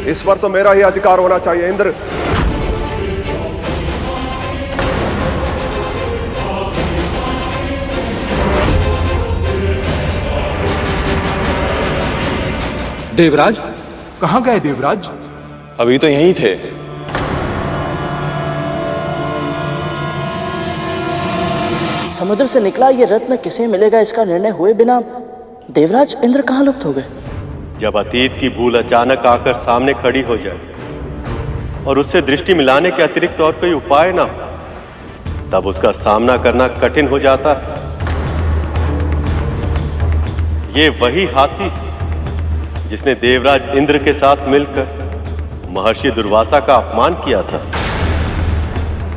इस पर तो मेरा ही अधिकार होना चाहिए। इंद्र, देवराज, कहां गए देवराज? अभी तो यहीं थे। समुद्र से निकला ये रत्न किसे मिलेगा, इसका निर्णय हुए बिना देवराज इंद्र कहां लुप्त हो गए? जब अतीत की भूल अचानक आकर सामने खड़ी हो जाए और उससे दृष्टि मिलाने के अतिरिक्त और कोई उपाय ना हो, तब उसका सामना करना कठिन हो जाता है। ये वही हाथी जिसने देवराज इंद्र के साथ मिलकर महर्षि दुर्वासा का अपमान किया था।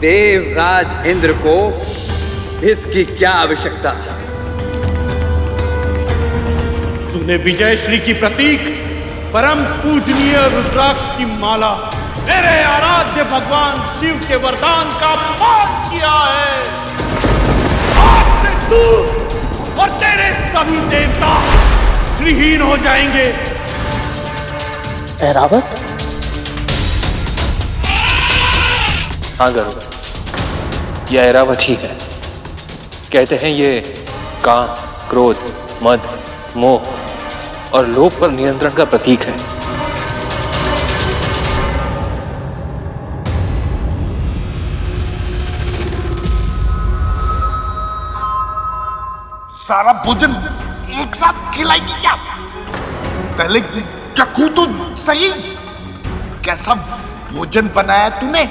देवराज इंद्र को इसकी क्या आवश्यकता? तूने विजय श्री की प्रतीक परम पूजनीय रुद्राक्ष की माला मेरे आराध्य भगवान शिव के वरदान का अपमान किया है। आज से तू और तेरे सभी देवता श्रीहीन हो जाएंगे। ऐरावत? हाँ गरुड़, यह ऐरावत ही है। कहते हैं ये काम, क्रोध, मद, मोह और लोभ पर नियंत्रण का प्रतीक है। सारा भोजन एक साथ खिलाएगी क्या? पहले चखू तो सही, कैसा भोजन बनाया तूने?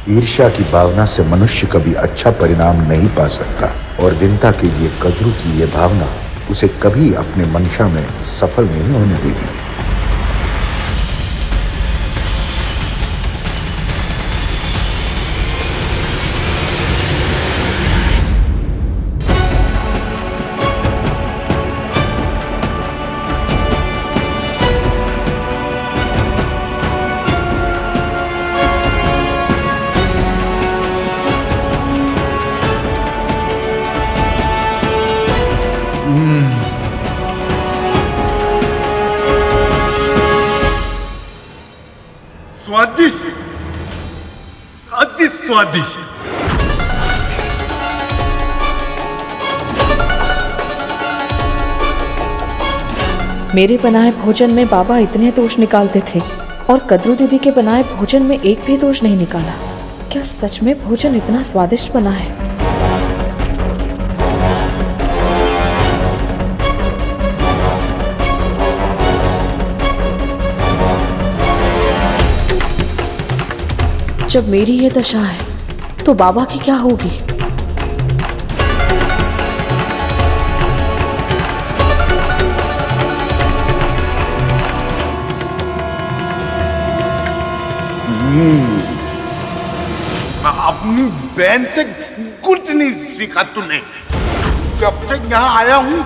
ईर्ष्या की भावना से मनुष्य कभी अच्छा परिणाम नहीं पा सकता और दीनता के लिए कद्रू की यह भावना उसे कभी अपने मंशा में सफल नहीं होने देगी। स्वादिष्ट, अति स्वादिष्ट। मेरे बनाए भोजन में बाबा इतने दोष निकालते थे और कद्रू दीदी के बनाए भोजन में एक भी दोष नहीं निकाला। क्या सच में भोजन इतना स्वादिष्ट बना है? जब मेरी ये दशा है तो बाबा की क्या होगी? अपनी बहन से कुछ नहीं सीखा तूने। जब से यहाँ आया हूँ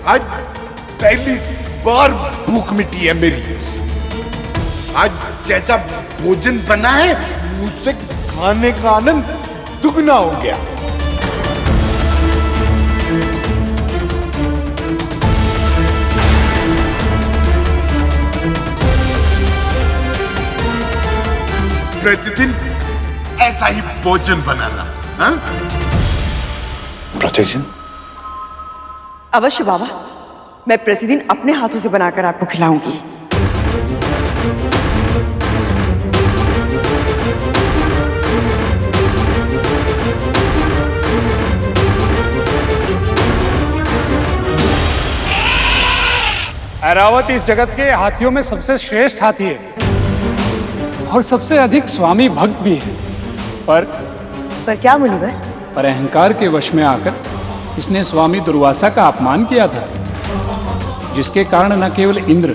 आज पहली बार भूख मिटी है मेरी। आज जैसा भोजन बना है मुझसे खाने का आनंद दुगना हो गया। प्रतिदिन ऐसा ही भोजन बनाना। हाँ? प्रतिदिन? अवश्य बाबा, मैं प्रतिदिन अपने हाथों से बनाकर आपको खिलाऊंगी। ऐरावत इस जगत के हाथियों में सबसे श्रेष्ठ हाथी है और सबसे अधिक स्वामी भक्त भी है। पर क्या मुनिवर? पर अहंकार के वश में आकर इसने स्वामी दुर्वासा का अपमान किया था, जिसके कारण न केवल इंद्र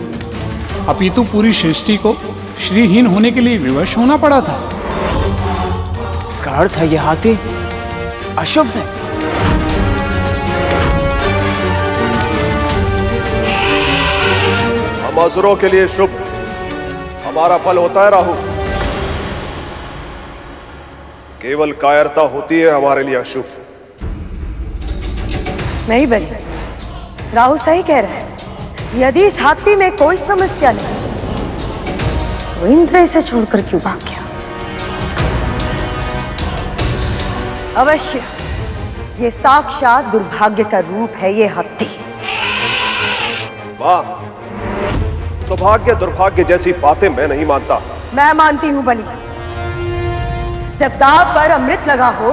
अपितु पूरी सृष्टि को श्रीहीन होने के लिए विवश होना पड़ा था। इसका अर्थ है यह हाथी अशुभ है। हम असुरों के लिए शुभ, हमारा फल होता है राहु। केवल कायरता होती है हमारे लिए अशुभ। नहीं बनी, राहु सही कह रहा है। यदि इस हाथी में कोई समस्या नहीं तो इंद्र इसे छोड़कर क्यों भाग गया? अवश्य ये साक्षात दुर्भाग्य का रूप है ये हाथी। वाह, सौभाग्य दुर्भाग्य जैसी बातें मैं नहीं मानता। मैं मानती हूं बलि। जब दांव पर अमृत लगा हो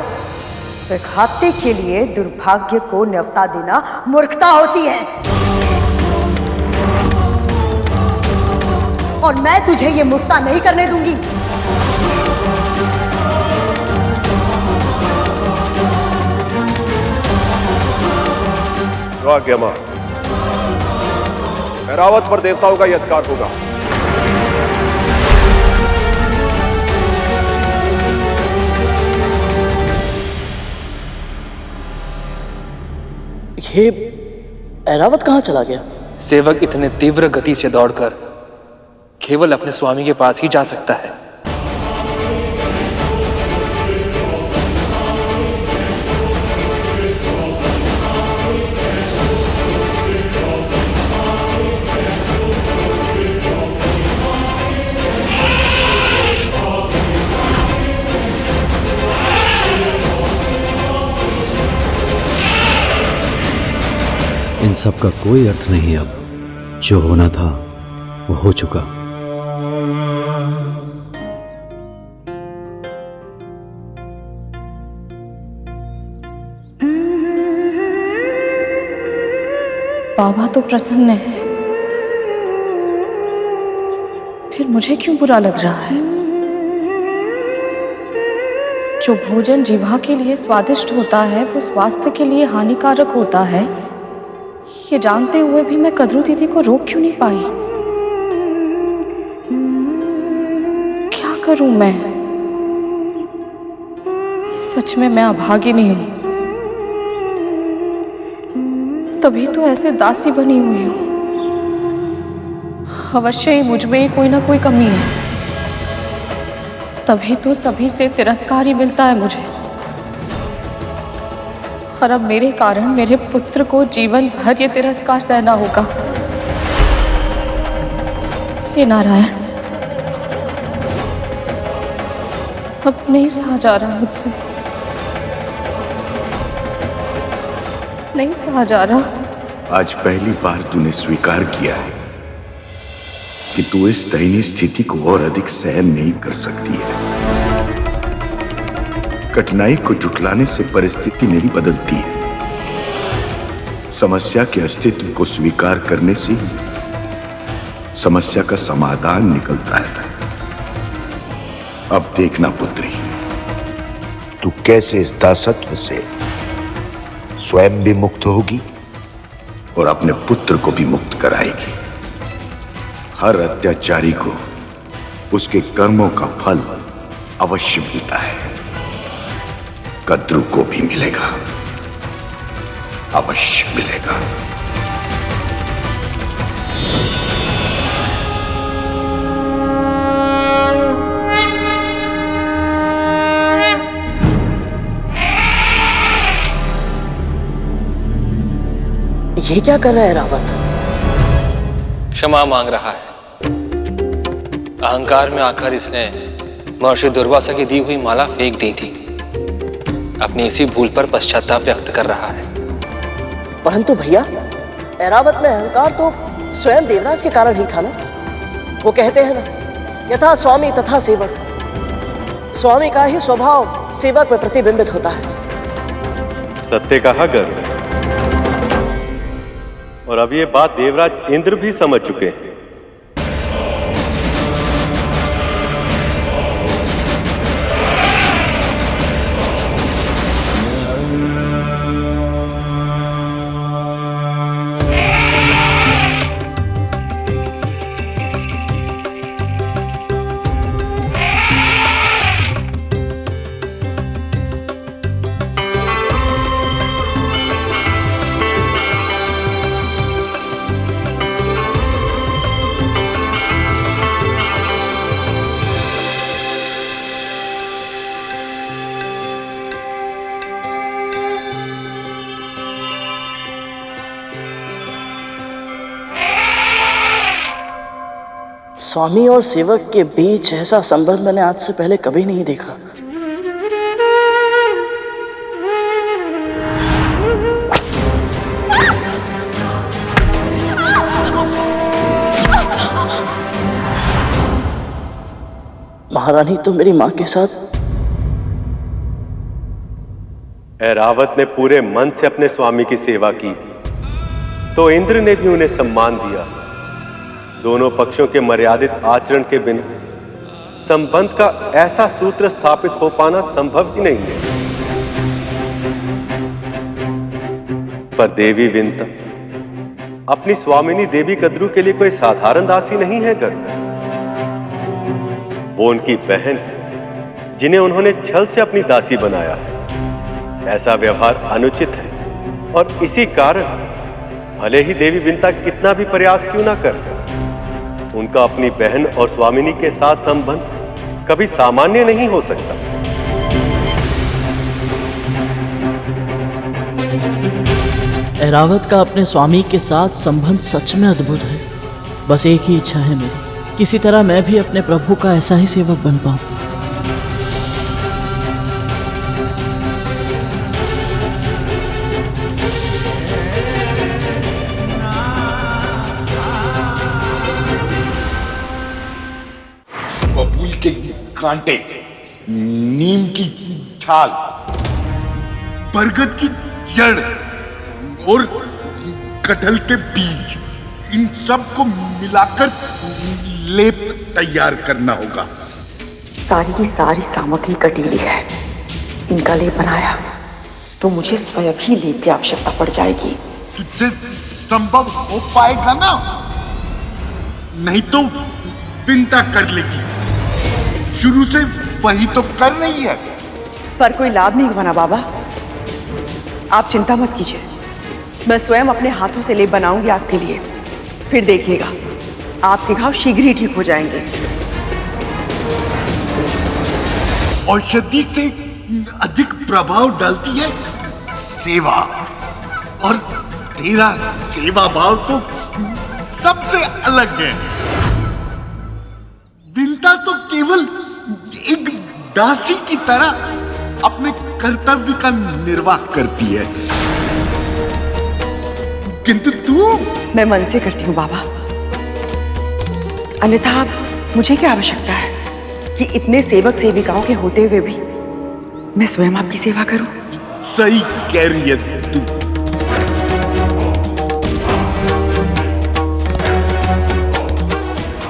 तो एक हाथी के लिए दुर्भाग्य को न्यौता देना मूर्खता होती है। और मैं तुझे ये मूर्खता नहीं करने दूंगी। आज्ञा मां, ऐरावत पर देवताओं का यह अधिकार होगा। ये ऐरावत कहाँ चला गया? सेवक इतने तीव्र गति से दौड़कर केवल अपने स्वामी के पास ही जा सकता है। इन सब का कोई अर्थ नहीं। अब जो होना था वो हो चुका। बाबा तो प्रसन्न है, फिर मुझे क्यों बुरा लग रहा है? जो भोजन जीवा के लिए स्वादिष्ट होता है वो स्वास्थ्य के लिए हानिकारक होता है, ये जानते हुए भी मैं कद्रू दीदी को रोक क्यों नहीं पाई? क्या करूं मैं? सच में मैं अभागिनी हूं, तभी तो ऐसे दासी बनी हुई हूं। अवश्य ही मुझ में कोई ना कोई कमी है, तभी तो सभी से तिरस्कार ही मिलता है मुझे। और अब मेरे कारण मेरे पुत्र को जीवन भर ये तिरस्कार सहना होगा। हे नारायण, अब नहीं सहा जा रहा मुझसे, नहीं सहा जा रहा। आज पहली बार तूने स्वीकार किया है कि तू इस दयनीय स्थिति को और अधिक सहन नहीं कर सकती है। कठिनाई को जुटलाने से परिस्थिति नहीं बदलती है। समस्या के अस्तित्व को स्वीकार करने से ही समस्या का समाधान निकलता है। अब देखना पुत्री, तू कैसे इस दासत्व से स्वयं भी मुक्त होगी और अपने पुत्र को भी मुक्त कराएगी। हर अत्याचारी को उसके कर्मों का फल अवश्य मिलता है। कद्रू को भी मिलेगा, अवश्य मिलेगा। ये क्या कर रहा है रावत? क्षमा मांग रहा है। अहंकार में आकर इसने महर्षि दुर्वासा की दी हुई माला फेंक दी थी। अपनी इसी भूल पर पश्चाताप व्यक्त कर रहा है। परंतु भैया, ऐरावत में अहंकार तो स्वयं देवराज के कारण ही था ना। वो कहते हैं ना, यथा स्वामी तथा सेवक। स्वामी का ही स्वभाव सेवक में प्रतिबिंबित होता है। सत्य कहा गर्व। और अब ये बात देवराज इंद्र भी समझ चुके हैं। स्वामी और सेवक के बीच ऐसा संबंध मैंने आज से पहले कभी नहीं देखा। महारानी तो मेरी मां के साथ। ऐरावत ने पूरे मन से अपने स्वामी की सेवा की, तो इंद्र ने भी उन्हें सम्मान दिया। दोनों पक्षों के मर्यादित आचरण के बिना संबंध का ऐसा सूत्र स्थापित हो पाना संभव ही नहीं है। पर देवी विंता अपनी स्वामिनी देवी कद्रू के लिए कोई साधारण दासी नहीं है गरुड़। वो उनकी बहन है, जिन्हें उन्होंने छल से अपनी दासी बनाया है। ऐसा व्यवहार अनुचित है और इसी कारण भले ही देवी विंता कितना भी प्रयास क्यों ना कर, उनका अपनी बहन और स्वामिनी के साथ संबंध कभी सामान्य नहीं हो सकता। ऐरावत का अपने स्वामी के साथ संबंध सच में अद्भुत है। बस एक ही इच्छा है मेरी, किसी तरह मैं भी अपने प्रभु का ऐसा ही सेवक बन पाऊं। बबूल के कांटे, नीम की छाल, बरगद की जड़ और कटहल के बीज, इन सब को मिलाकर लेप तैयार करना होगा। सारी की सारी सामग्री कटीली है। इनका लेप बनाया तो मुझे स्वयं ही लेप की आवश्यकता पड़ जाएगी। तुझसे संभव हो पाएगा ना? नहीं तो विंता कर लेगी। शुरू से वही तो कर रही है। पर कोई लाभ नहीं बना बाबा। आप चिंता मत कीजिए, मैं स्वयं अपने हाथों से लेप बनाऊंगी आपके लिए। फिर देखिएगा, आपके घाव शीघ्र ही ठीक हो जाएंगे। औषधि से अधिक प्रभाव डालती है सेवा, और तेरा सेवा भाव तो सबसे अलग है। विंता तो केवल एक दासी की तरह अपने कर्तव्य का निर्वाह करती है, किंतु तू। मैं मन से करती हूँ बाबा, अन्यथा मुझे क्या आवश्यकता है कि इतने सेवक सेविकाओं के होते हुए भी मैं स्वयं आपकी सेवा करूं? सही कह रही है तू।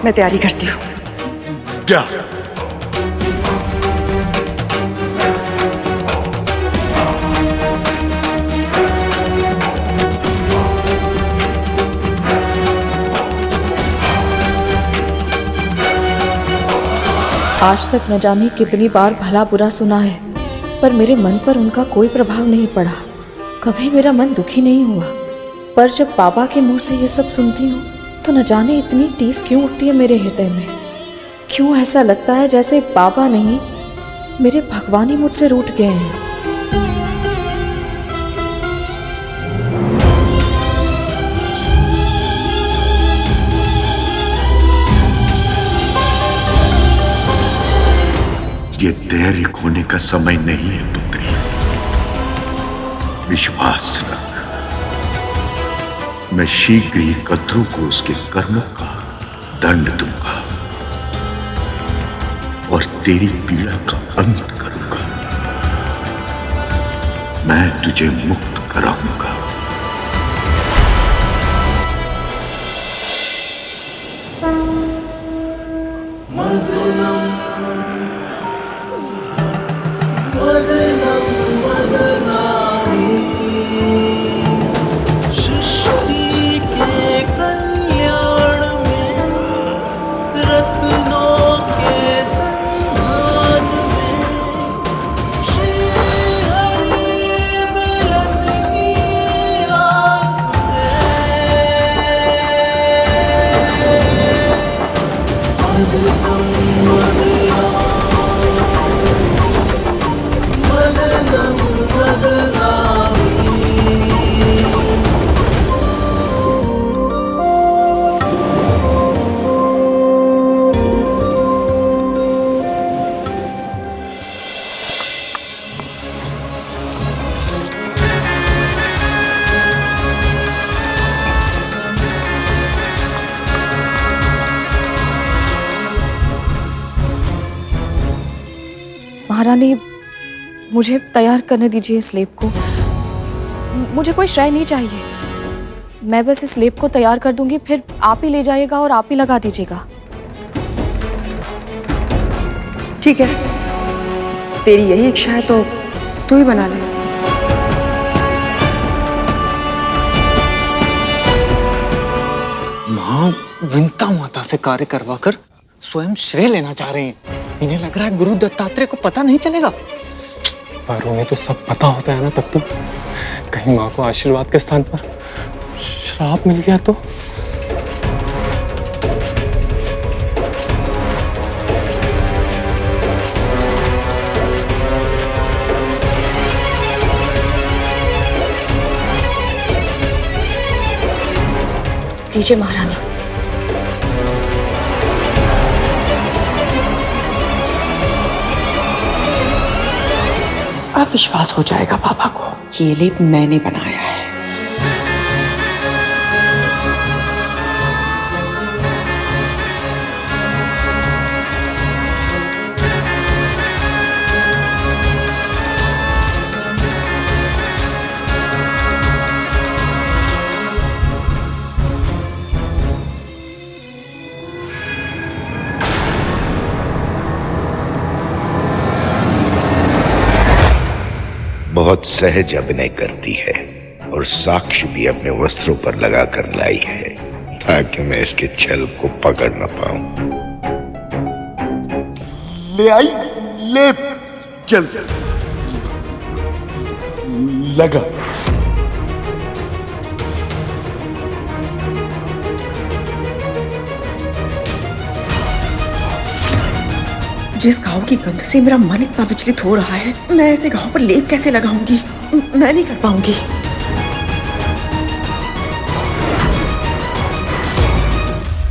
मैं तैयारी करती हूँ। क्या? आज तक न जाने कितनी बार भला बुरा सुना है, पर मेरे मन पर उनका कोई प्रभाव नहीं पड़ा। कभी मेरा मन दुखी नहीं हुआ। पर जब बाबा के मुंह से ये सब सुनती हूँ तो न जाने इतनी टीस क्यों उठती है मेरे हृदय में। क्यों ऐसा लगता है जैसे बाबा नहीं, मेरे भगवान ही मुझसे रूठ गए हैं। ये धैर्य खोने का समय नहीं है पुत्री। विश्वास रख, मैं शीघ्र ही कद्रू को उसके कर्मों का दंड दूंगा और तेरी पीड़ा का अंत करूंगा। मैं तुझे मुक्त कराऊंगा। महारानी, मुझे तैयार करने दीजिए इस लेप को। मुझे कोई श्रेय नहीं चाहिए। मैं बस इस लेप को तैयार कर दूंगी, फिर आप ही ले जाइएगा और आप ही लगा दीजिएगा। ठीक है, तेरी यही इच्छा है तो तू ही बना ले। माँ विंता माता से कार्य करवाकर स्वयं श्रेय लेना चाह रहे हैं। इन्हें लग रहा है गुरु दत्तात्रेय को पता नहीं चलेगा। पर उन्हें तो सब पता होता है ना। तब तो कहीं माँ को आशीर्वाद के स्थान पर श्राप मिल गया तो। दीजिए महारानी। अब विश्वास हो जाएगा पापा को, ये लेप मैंने बनाया है। बहुत सहज अभिनय करती है और साक्ष्य भी अपने वस्त्रों पर लगाकर लाई है ताकि मैं इसके छल को पकड़ न पाऊं। ले आई लेप, चल लगा। जिस घाव की गंध से मेरा मन इतना विचलित हो रहा है, मैं ऐसे घाव पर लेप कैसे लगाऊंगी? मैं नहीं कर पाऊंगी।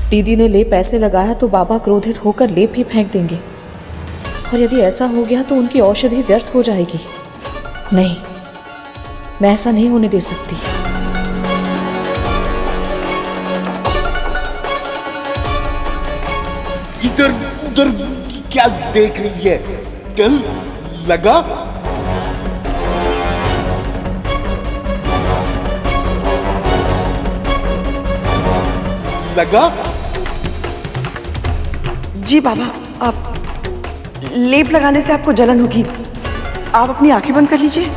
दीदी ने लेप ऐसे लगाया तो बाबा क्रोधित होकर लेप ही फेंक देंगे, और यदि ऐसा हो गया तो उनकी औषधि व्यर्थ हो जाएगी। नहीं, मैं ऐसा नहीं होने दे सकती। इधर उधर क्या देख रही है? चल लगा। लगा। जी बाबा, आप लेप लगाने से आपको जलन होगी, आप अपनी आंखें बंद कर लीजिए।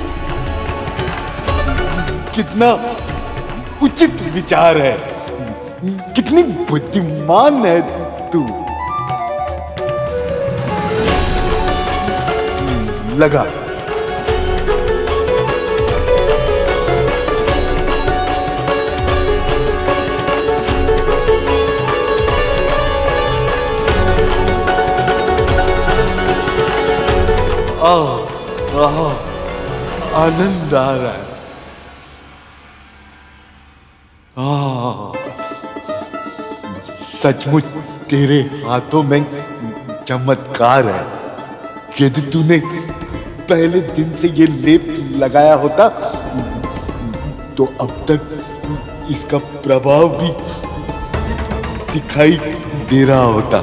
कितना उचित विचार है, कितनी बुद्धिमान है तू। लगा। आनंद आ रहा है। सचमुच तेरे हाथों में चमत्कार है। यदि तूने पहले दिन से ये लेप लगाया होता तो अब तक इसका प्रभाव भी दिखाई दे रहा होता।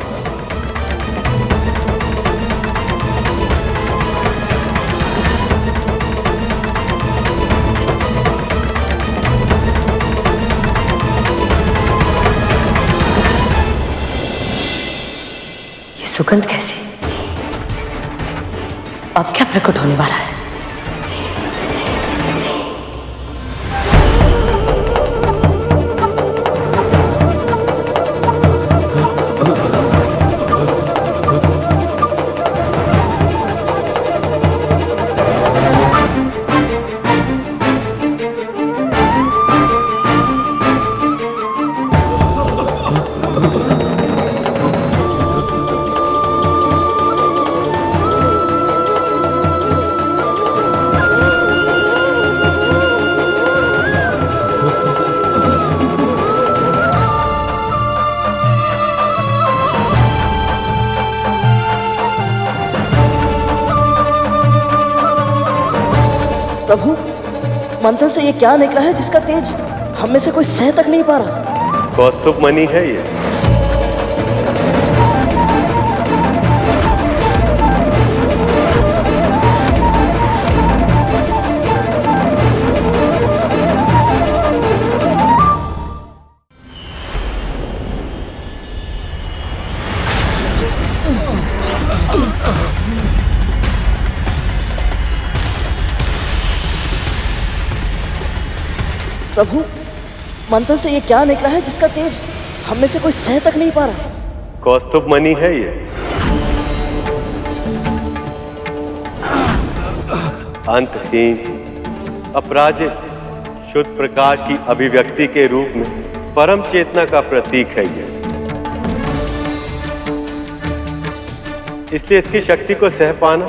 ये सुगंध कैसी? अब क्या प्रकट होने वाला है? प्रभु, मंथन से ये क्या निकला है जिसका तेज हम में से कोई सह तक नहीं पा रहा? कौस्तुभ मणि है ये। प्रभु, मंथन से ये क्या निकला है जिसका तेज हम में से कोई सह तक नहीं पा रहा? कौस्तुभ मणि है ये। अंतहीन, अपराजित, शुद्ध प्रकाश की अभिव्यक्ति के रूप में परम चेतना का प्रतीक है ये। इसलिए इसकी शक्ति को सह पाना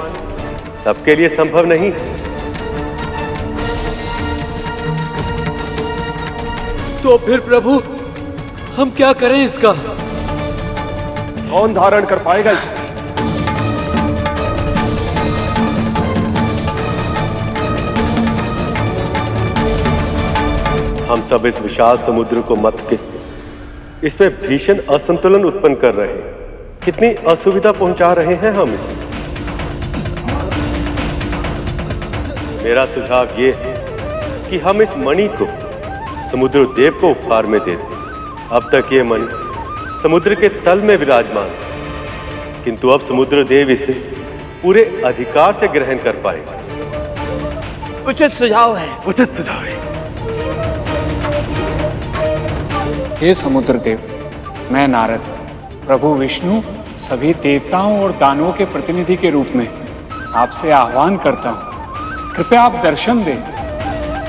सबके लिए संभव नहीं है। तो फिर प्रभु हम क्या करें इसका? कौन धारण कर पाएगा इसे? हम सब इस विशाल समुद्र को मथ के इसमें भीषण असंतुलन उत्पन्न कर रहे हैं। कितनी असुविधा पहुंचा रहे हैं हम इसे। मेरा सुझाव ये है कि हम इस मणि को समुद्र देव को उपहार में दे दें। अब तक ये मणि समुद्र के तल में विराजमान, किंतु अब समुद्र देव इसे पूरे अधिकार से ग्रहण कर पाएगा। उचित सुझाव है। उचित सुझाव है। हे समुद्र देव, मैं नारद, प्रभु विष्णु सभी देवताओं और दानवों के प्रतिनिधि के रूप में आपसे आह्वान करता हूँ। कृपया आप दर्शन दें।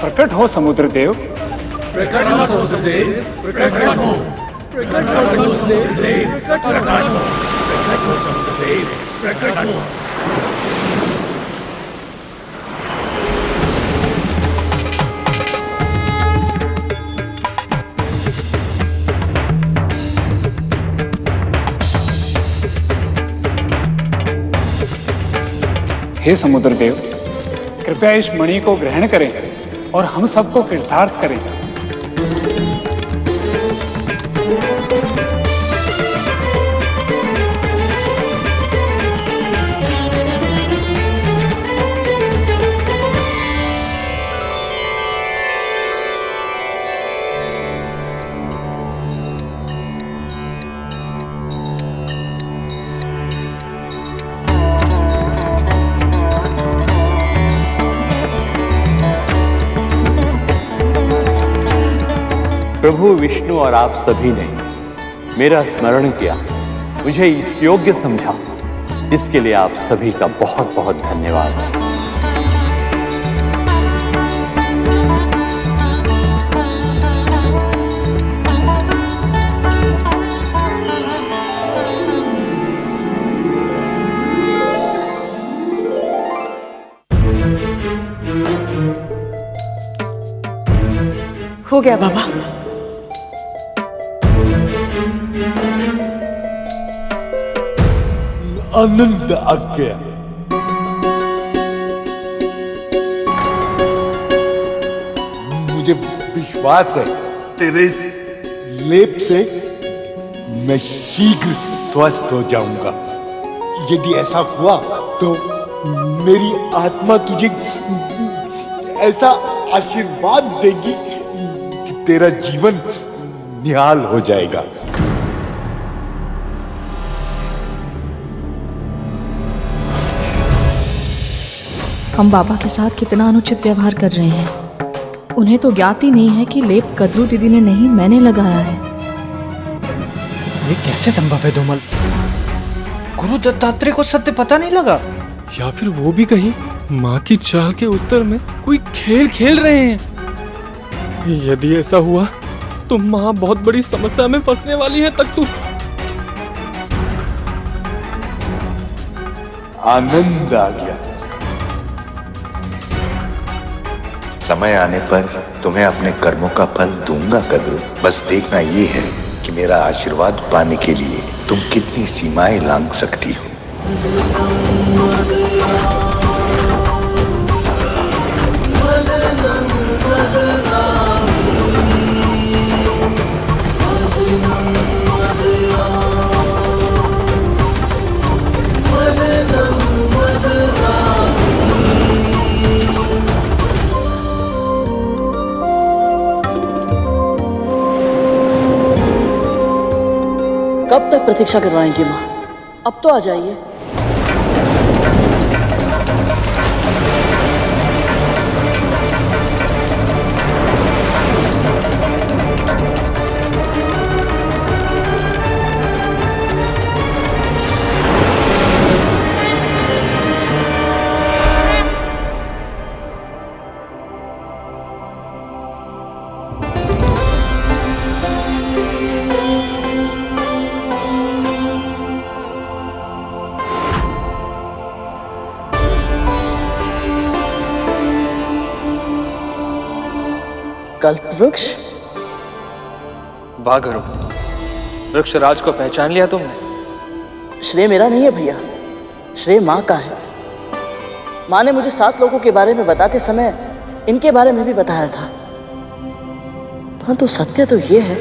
प्रकट हो समुद्र देव। प्रकट हो समुद्र देव, प्रकट हो। प्रकट हो समुद्र देव, प्रकट हो। प्रकट हो समुद्र देव, प्रकट हो। हे समुद्र देव, कृपया इस मणि को ग्रहण करें और हम सबको कृतार्थ करें। प्रभु विष्णु और आप सभी ने मेरा स्मरण किया, मुझे इस योग्य समझा, इसके लिए आप सभी का बहुत बहुत धन्यवाद। हो गया बाबा। आनंद आ गया। मुझे विश्वास है तेरे इस लेप से मैं शीघ्र स्वस्थ हो जाऊंगा। यदि ऐसा हुआ तो मेरी आत्मा तुझे ऐसा आशीर्वाद देगी कि तेरा जीवन निहाल हो जाएगा। हम बाबा के साथ कितना अनुचित व्यवहार कर रहे हैं। उन्हें तो ज्ञात ही नहीं है कि लेप कद्रू दीदी ने नहीं, मैंने लगाया है। ये कैसे संभव है धूमल? गुरु दत्तात्रेय को सत्य पता नहीं लगा? या फिर वो भी कहीं माँ की चाल के उत्तर में कोई खेल खेल रहे हैं। यदि ऐसा हुआ तो माँ बहुत बड़ी समस्या में फंसने वाली है। तक तू आनंद आ गया। समय आने पर तुम्हें अपने कर्मों का फल दूंगा कद्रू। बस देखना ये है कि मेरा आशीर्वाद पाने के लिए तुम कितनी सीमाएं लांघ सकती हो। कब तक प्रतीक्षा करवाएंगी माँ? अब तो आ जाइए। कल्पवृक्ष? वाह गुरु, वृक्षराज को पहचान लिया तुमने? श्रेय मेरा नहीं है भैया, श्रेय माँ का है। माँ ने मुझे 7 लोगों के बारे में बताते समय इनके बारे में भी बताया था। परंतु सत्य तो ये है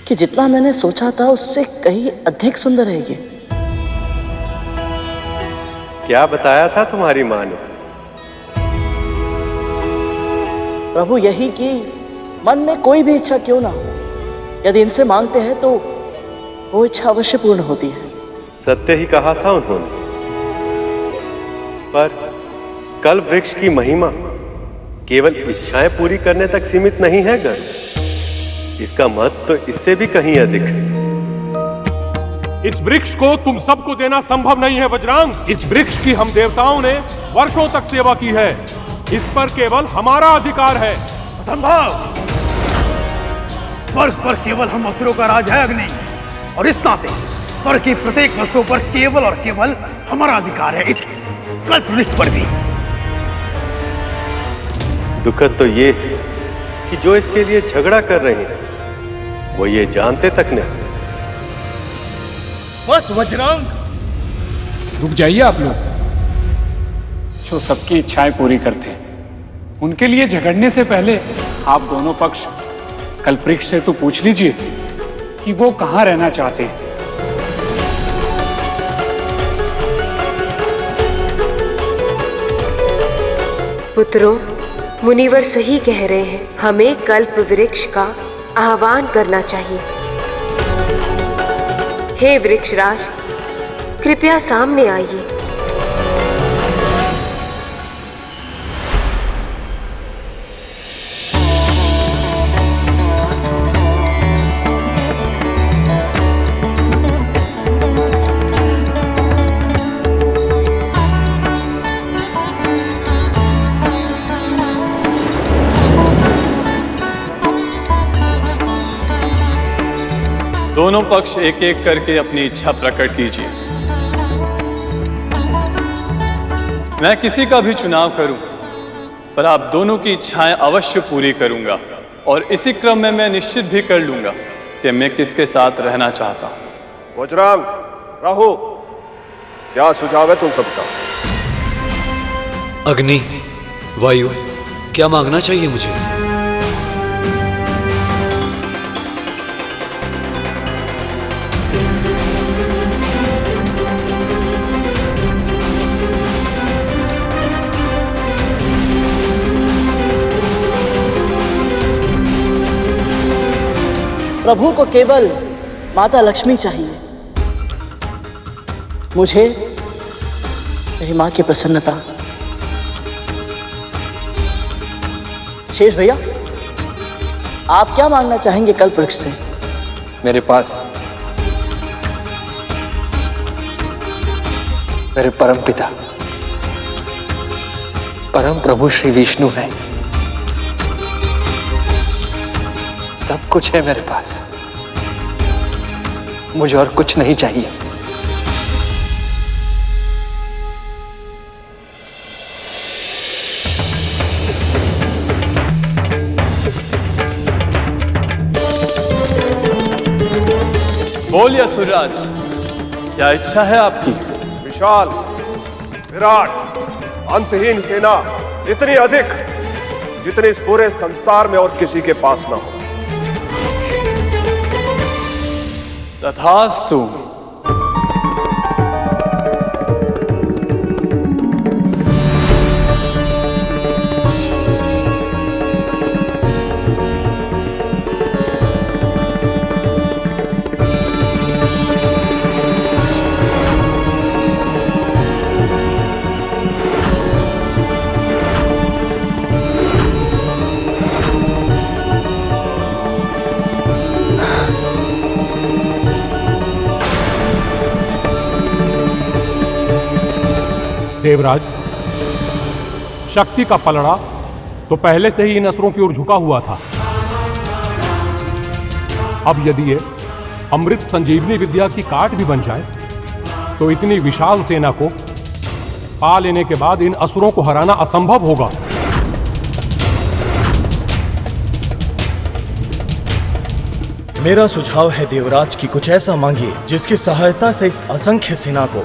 कि जितना मैंने सोचा था उससे कहीं अधिक सुंदर है ये। क्या बताया था तुम्हारी माँ ने? प्रभु यही कि मन में कोई भी इच्छा क्यों ना हो, यदि इनसे मांगते हैं तो वो इच्छा अवश्य पूर्ण होती है। सत्य ही कहा था उन्होंने। पर कल्प वृक्ष की महिमा केवल इच्छाएं पूरी करने तक सीमित नहीं है गरुड़। इसका महत्व तो इससे भी कहीं अधिक है। इस वृक्ष को तुम सबको देना संभव नहीं है वज्रांग। इस वृक्ष की हम देवताओं ने वर्षों तक सेवा की है। इस पर केवल हमारा अधिकार है। असंभव। स्वर्ग पर केवल हम असुरों का राज है अग्नि, और इस नाते स्वर्ग की प्रत्येक वस्तु पर केवल और केवल हमारा अधिकार है, इस कल्प वृक्ष पर भी। दुखद तो ये है कि जो इसके लिए झगड़ा कर रहे हैं वो ये जानते तक नहीं। बस वज्रांग, रुक जाइए आप लोग। जो सबकी इच्छाएं पूरी करते हैं उनके लिए झगड़ने से पहले आप दोनों पक्ष कल्पवृक्ष से तो पूछ लीजिए कि वो कहां रहना चाहते हैं। पुत्रों, मुनिवर सही कह रहे हैं। हमें कल्प वृक्ष का आह्वान करना चाहिए। हे वृक्षराज, कृपया सामने आइए। दोनों पक्ष एक एक करके अपनी इच्छा प्रकट कीजिए। मैं किसी का भी चुनाव करूं, पर आप दोनों की इच्छाएं अवश्य पूरी करूंगा, और इसी क्रम में मैं निश्चित भी कर लूंगा कि मैं किसके साथ रहना चाहता हूं। वज्रांग, राहु, क्या सुझाव है तुम सबका? अग्नि, वायु, क्या मांगना चाहिए मुझे? प्रभु को केवल माता लक्ष्मी चाहिए। मुझे मेरी मां की प्रसन्नता। शेष भैया, आप क्या मांगना चाहेंगे कल्प वृक्ष से? मेरे पास मेरे परम पिता, परम प्रभु श्री विष्णु है। सब कुछ है मेरे पास, मुझे और कुछ नहीं चाहिए। बोलिए असुरराज, क्या इच्छा है आपकी? विशाल, विराट, अंतहीन सेना, इतनी अधिक जितनी इस पूरे संसार में और किसी के पास ना हो। तथास्तु। देवराज, शक्ति का पलड़ा तो पहले से ही इन असुरों की ओर झुका हुआ था। अब यदि ये अमृत संजीवनी विद्या की काट भी बन जाए तो इतनी विशाल सेना को पा लेने के बाद इन असुरों को हराना असंभव होगा। मेरा सुझाव है देवराज की कुछ ऐसा मांगिए जिसकी सहायता से इस असंख्य सेना को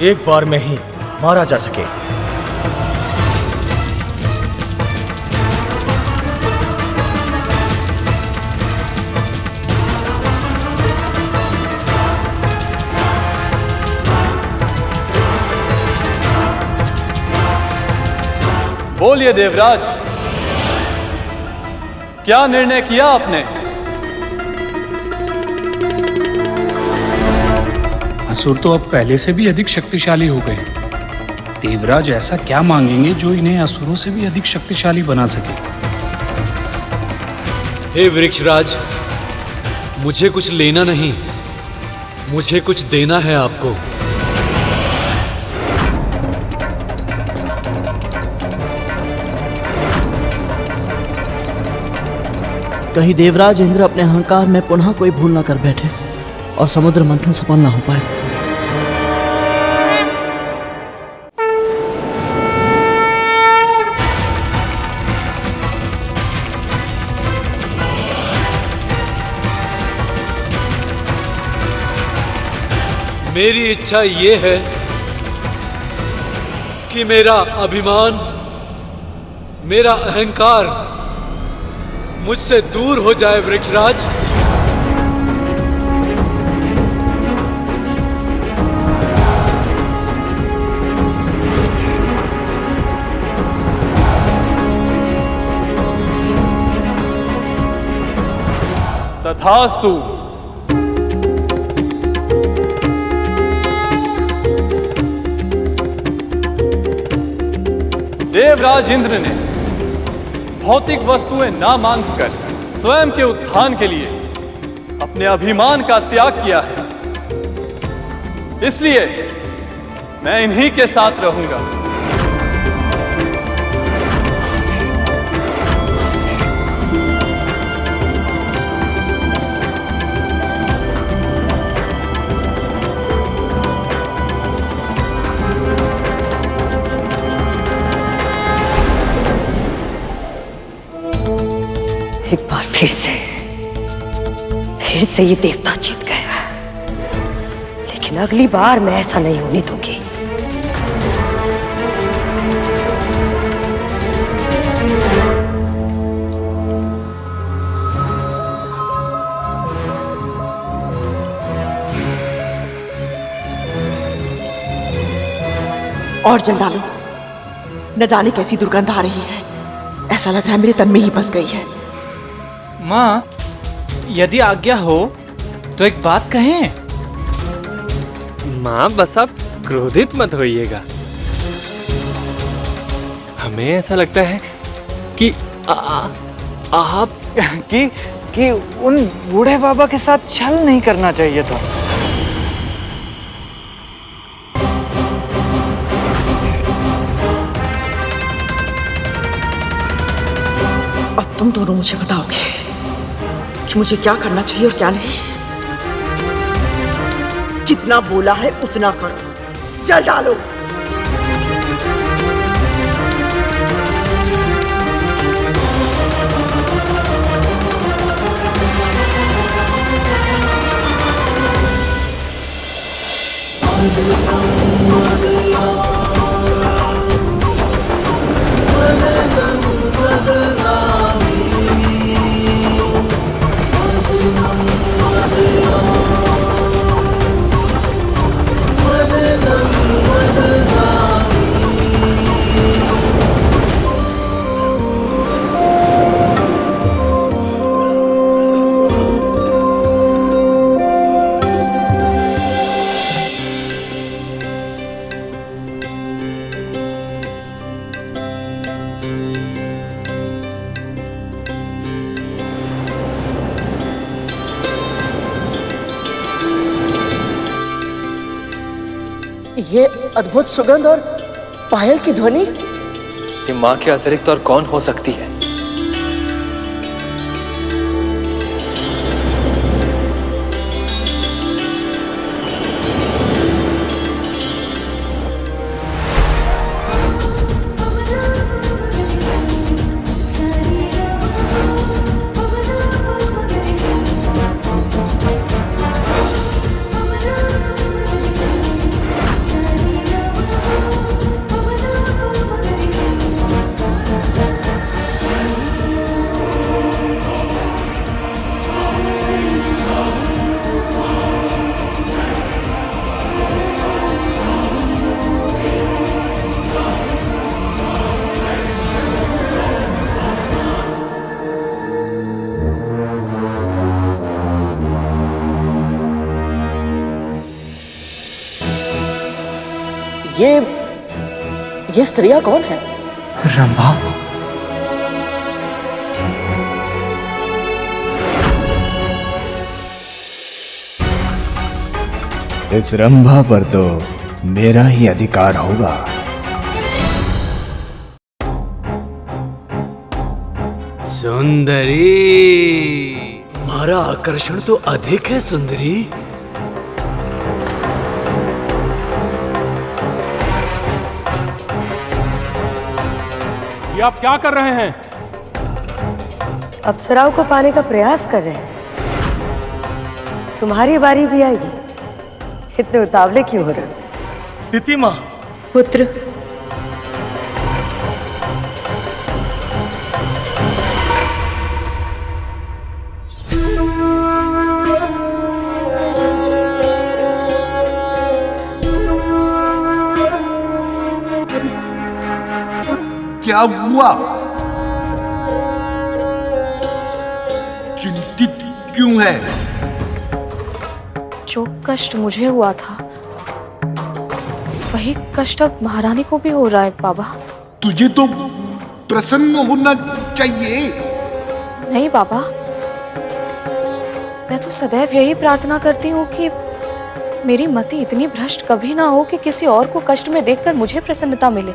एक बार में ही मारा जा सके। बोलिए देवराज, क्या निर्णय किया आपने? असुर तो अब पहले से भी अधिक शक्तिशाली हो गए। देवराज ऐसा क्या मांगेंगे जो इन्हें असुरों से भी अधिक शक्तिशाली बना सके? हे वृक्षराज, मुझे कुछ लेना नहीं, मुझे कुछ देना है आपको। कहीं देवराज इंद्र अपने अहंकार में पुनः कोई भूल ना कर बैठे और समुद्र मंथन सफल ना हो पाए। मेरी इच्छा ये है कि मेरा अभिमान, मेरा अहंकार मुझसे दूर हो जाए वृक्षराज। तथास्तु। देवराज इंद्र ने भौतिक वस्तुएं ना मांगकर स्वयं के उत्थान के लिए अपने अभिमान का त्याग किया है, इसलिए मैं इन्हीं के साथ रहूंगा। एक बार फिर से ये देवता जीत गए, लेकिन अगली बार मैं ऐसा नहीं होने दूंगी। और जल डालो, न जाने कैसी दुर्गंध आ रही है। ऐसा लग रहा है मेरे तन में ही बस गई है। माँ, यदि आज्ञा हो तो एक बात कहें? माँ, बस आप क्रोधित मत होइएगा। हमें ऐसा लगता है कि आप कि उन बूढ़े बाबा के साथ छल नहीं करना चाहिए था। अब तुम दोनों मुझे बताओगे कि मुझे क्या करना चाहिए और क्या नहीं। जितना बोला है उतना करो, जल डालो। ये अद्भुत सुगंध और पायल की ध्वनि, ये माँ के अतिरिक्त और कौन हो सकती है? ये स्त्रियां कौन है? रंभा। इस रंभा पर तो मेरा ही अधिकार होगा। सुंदरी, तुम्हारा आकर्षण तो अधिक है सुंदरी। ये आप क्या कर रहे हैं? अप्सराओं को पाने का प्रयास कर रहे हैं। तुम्हारी बारी भी आएगी। इतने उतावले क्यों हो रहे? तिथि माँ। पुत्र, क्या हुआ? चिंतित क्यों है? जो कष्ट मुझे हुआ था वही कष्ट अब महारानी को भी हो रहा है बाबा। तुझे तो प्रसन्न होना चाहिए। नहीं बाबा, मैं तो सदैव यही प्रार्थना करती हूँ कि मेरी मति इतनी भ्रष्ट कभी ना हो कि किसी और को कष्ट में देखकर मुझे प्रसन्नता मिले।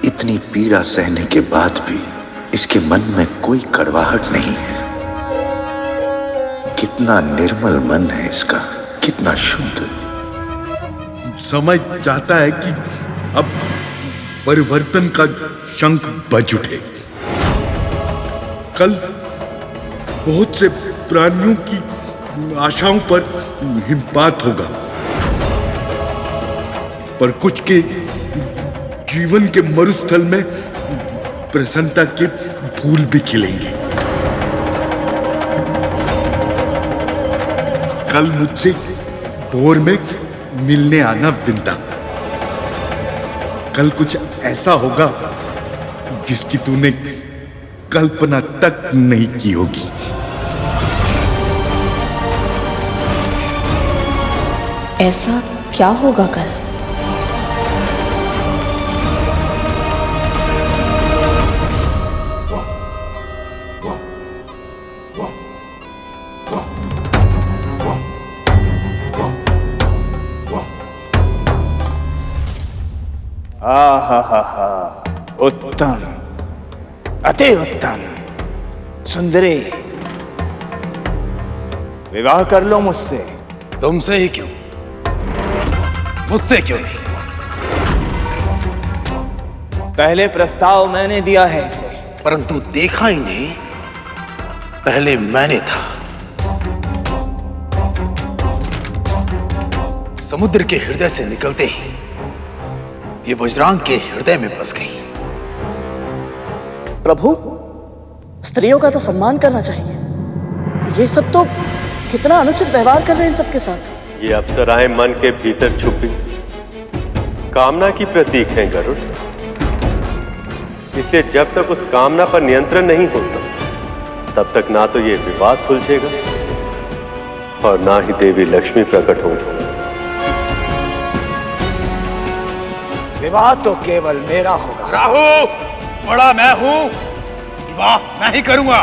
इतनी पीड़ा सहने के बाद भी इसके मन में कोई कड़वाहट नहीं है। कितना निर्मल मन है इसका, कितना शुद्ध। समझ चाहता है कि अब परिवर्तन का शंख बज उठे। कल बहुत से प्राणियों की आशाओं पर हिमपात होगा, पर कुछ के जीवन के मरुस्थल में प्रसन्नता के फूल भी खिलेंगे। कल मुझसे भोर में मिलने आना विंता। कल कुछ ऐसा होगा जिसकी तूने कल्पना तक नहीं की होगी। ऐसा क्या होगा कल? आहा, उत्तम, अति उत्तम। सुंदरी, विवाह कर लो मुझसे। तुमसे ही क्यों, मुझसे क्यों नहीं? पहले प्रस्ताव मैंने दिया है इसे, परंतु देखा ही नहीं, पहले मैंने था। समुद्र के हृदय से निकलते ही ये वज्रांग के हृदय में बस गई। प्रभु, स्त्रियों का तो सम्मान करना चाहिए। ये सब तो कितना अनुचित व्यवहार कर रहे हैं इन सबके साथ। ये अप्सराएं मन के भीतर छुपी कामना की प्रतीक हैं गरुड़। इसलिए जब तक उस कामना पर नियंत्रण नहीं होता, तब तक ना तो ये विवाद सुलझेगा और ना ही देवी लक्ष्मी प्रकट होगी। विवाह तो केवल मेरा होगा। राहु, बड़ा मैं हूं, विवाह मैं ही करूंगा।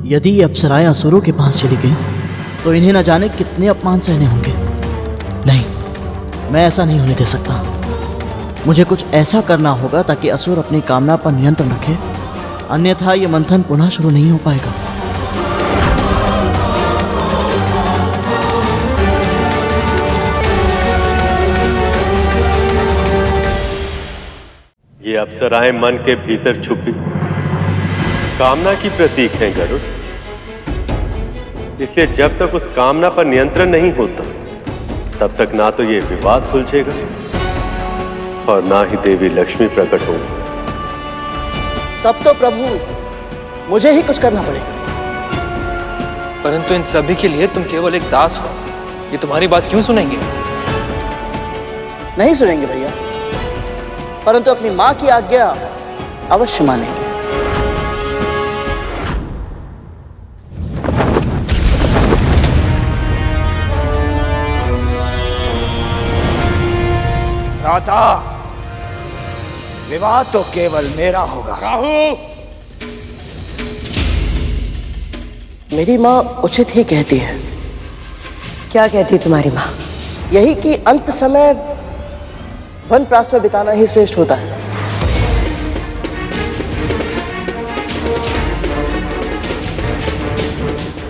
यदि ये अप्सराएं असुरों के पास चली गई तो इन्हें न जाने कितने अपमान सहने होंगे। नहीं, मैं ऐसा नहीं होने दे सकता। मुझे कुछ ऐसा करना होगा ताकि असुर अपनी कामना पर नियंत्रण रखे, अन्यथा ये मंथन पुनः शुरू नहीं हो पाएगा। ये अप्सराएं मन के भीतर छुपी कामना की प्रतीक हैं गरुड़। इसलिए जब तक उस कामना पर नियंत्रण नहीं होता, तब तक ना तो ये विवाद सुलझेगा और ना ही देवी लक्ष्मी प्रकट होगी। तब तो प्रभु मुझे ही कुछ करना पड़ेगा। परंतु इन सभी के लिए तुम केवल एक दास हो। ये तुम्हारी बात क्यों सुनेंगे? नहीं सुनेंगे भैया, परंतु अपनी मां की आज्ञा अवश्य मानेंगे। भ्राता, विवाह तो केवल मेरा होगा। राहु, मेरी माँ उचित ही कहती है। क्या कहती तुम्हारी माँ? यही कि अंत समय वनप्रास में बिताना ही श्रेष्ठ होता है।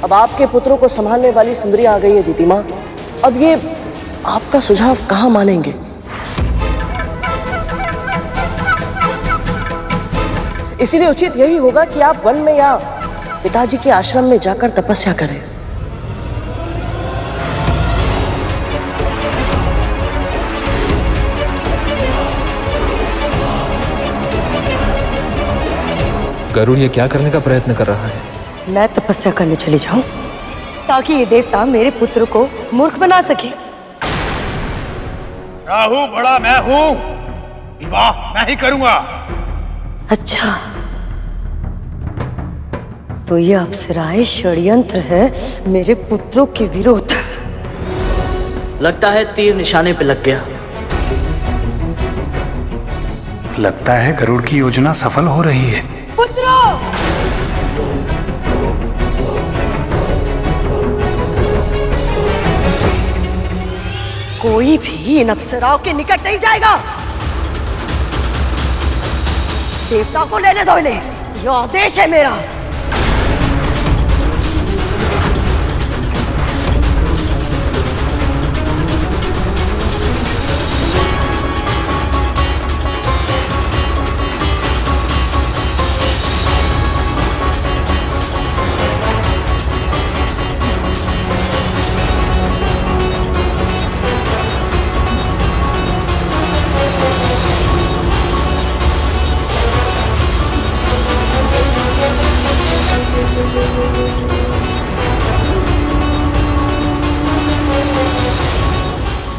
अब आपके पुत्रों को संभालने वाली सुंदरी आ गई है दीदी माँ। अब ये आपका सुझाव कहाँ मानेंगे? इसीलिए उचित यही होगा कि आप वन में या पिताजी के आश्रम में जाकर तपस्या करें। गरुड़ ये क्या करने का प्रयत्न कर रहा है? मैं तपस्या करने चली जाऊं ताकि ये देवता मेरे पुत्र को मूर्ख बना सके। राहु बड़ा मैं हूं, विवाह मैं ही करूंगा। अच्छा, तो ये अप्सराएं षड्यंत्र है मेरे पुत्रों के विरुद्ध। लगता है तीर निशाने पे लग गया। लगता है गरुड़ की योजना सफल हो रही है। पुत्रों, कोई भी इन अप्सराओं के निकट नहीं जाएगा। देवता को लेने दो इन्हें, यह आदेश है मेरा।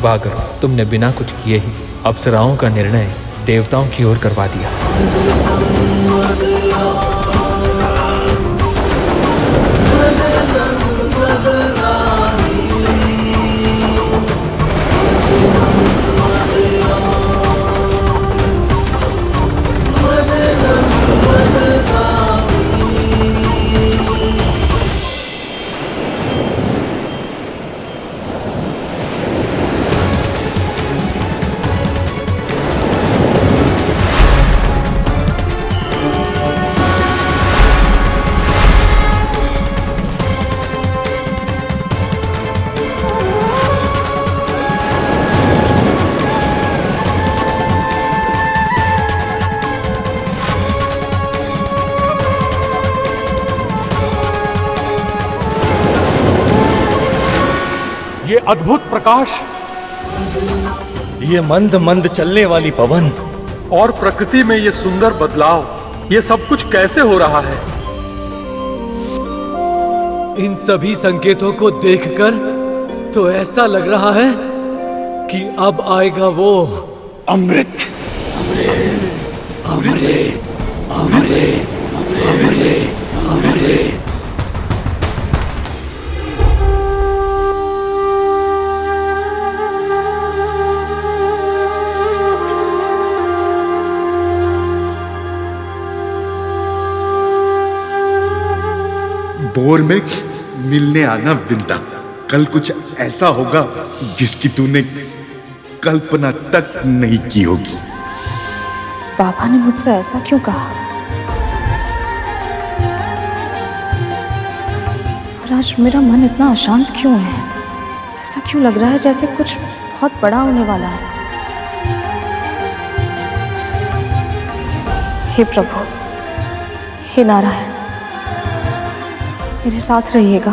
वाह गरुड़, तुमने बिना कुछ किए ही अप्सराओं का निर्णय देवताओं की ओर करवा दिया। ये अद्भुत प्रकाश, ये मंद मंद चलने वाली पवन और प्रकृति में ये सुंदर बदलाव, ये सब कुछ कैसे हो रहा है? इन सभी संकेतों को देखकर तो ऐसा लग रहा है कि अब आएगा वो अमृत। अमृत, अमृत, अमृत, अमृत, अमृत। बोर में मिलने आना विंता। कल कुछ ऐसा होगा जिसकी तूने कल्पना तक नहीं की होगी। बाबा ने मुझसे ऐसा क्यों कहा? और आज मेरा मन इतना अशांत क्यों है? ऐसा क्यों लग रहा है जैसे कुछ बहुत बड़ा होने वाला है? हे प्रभु, हे नारायण, मेरे साथ रहिएगा।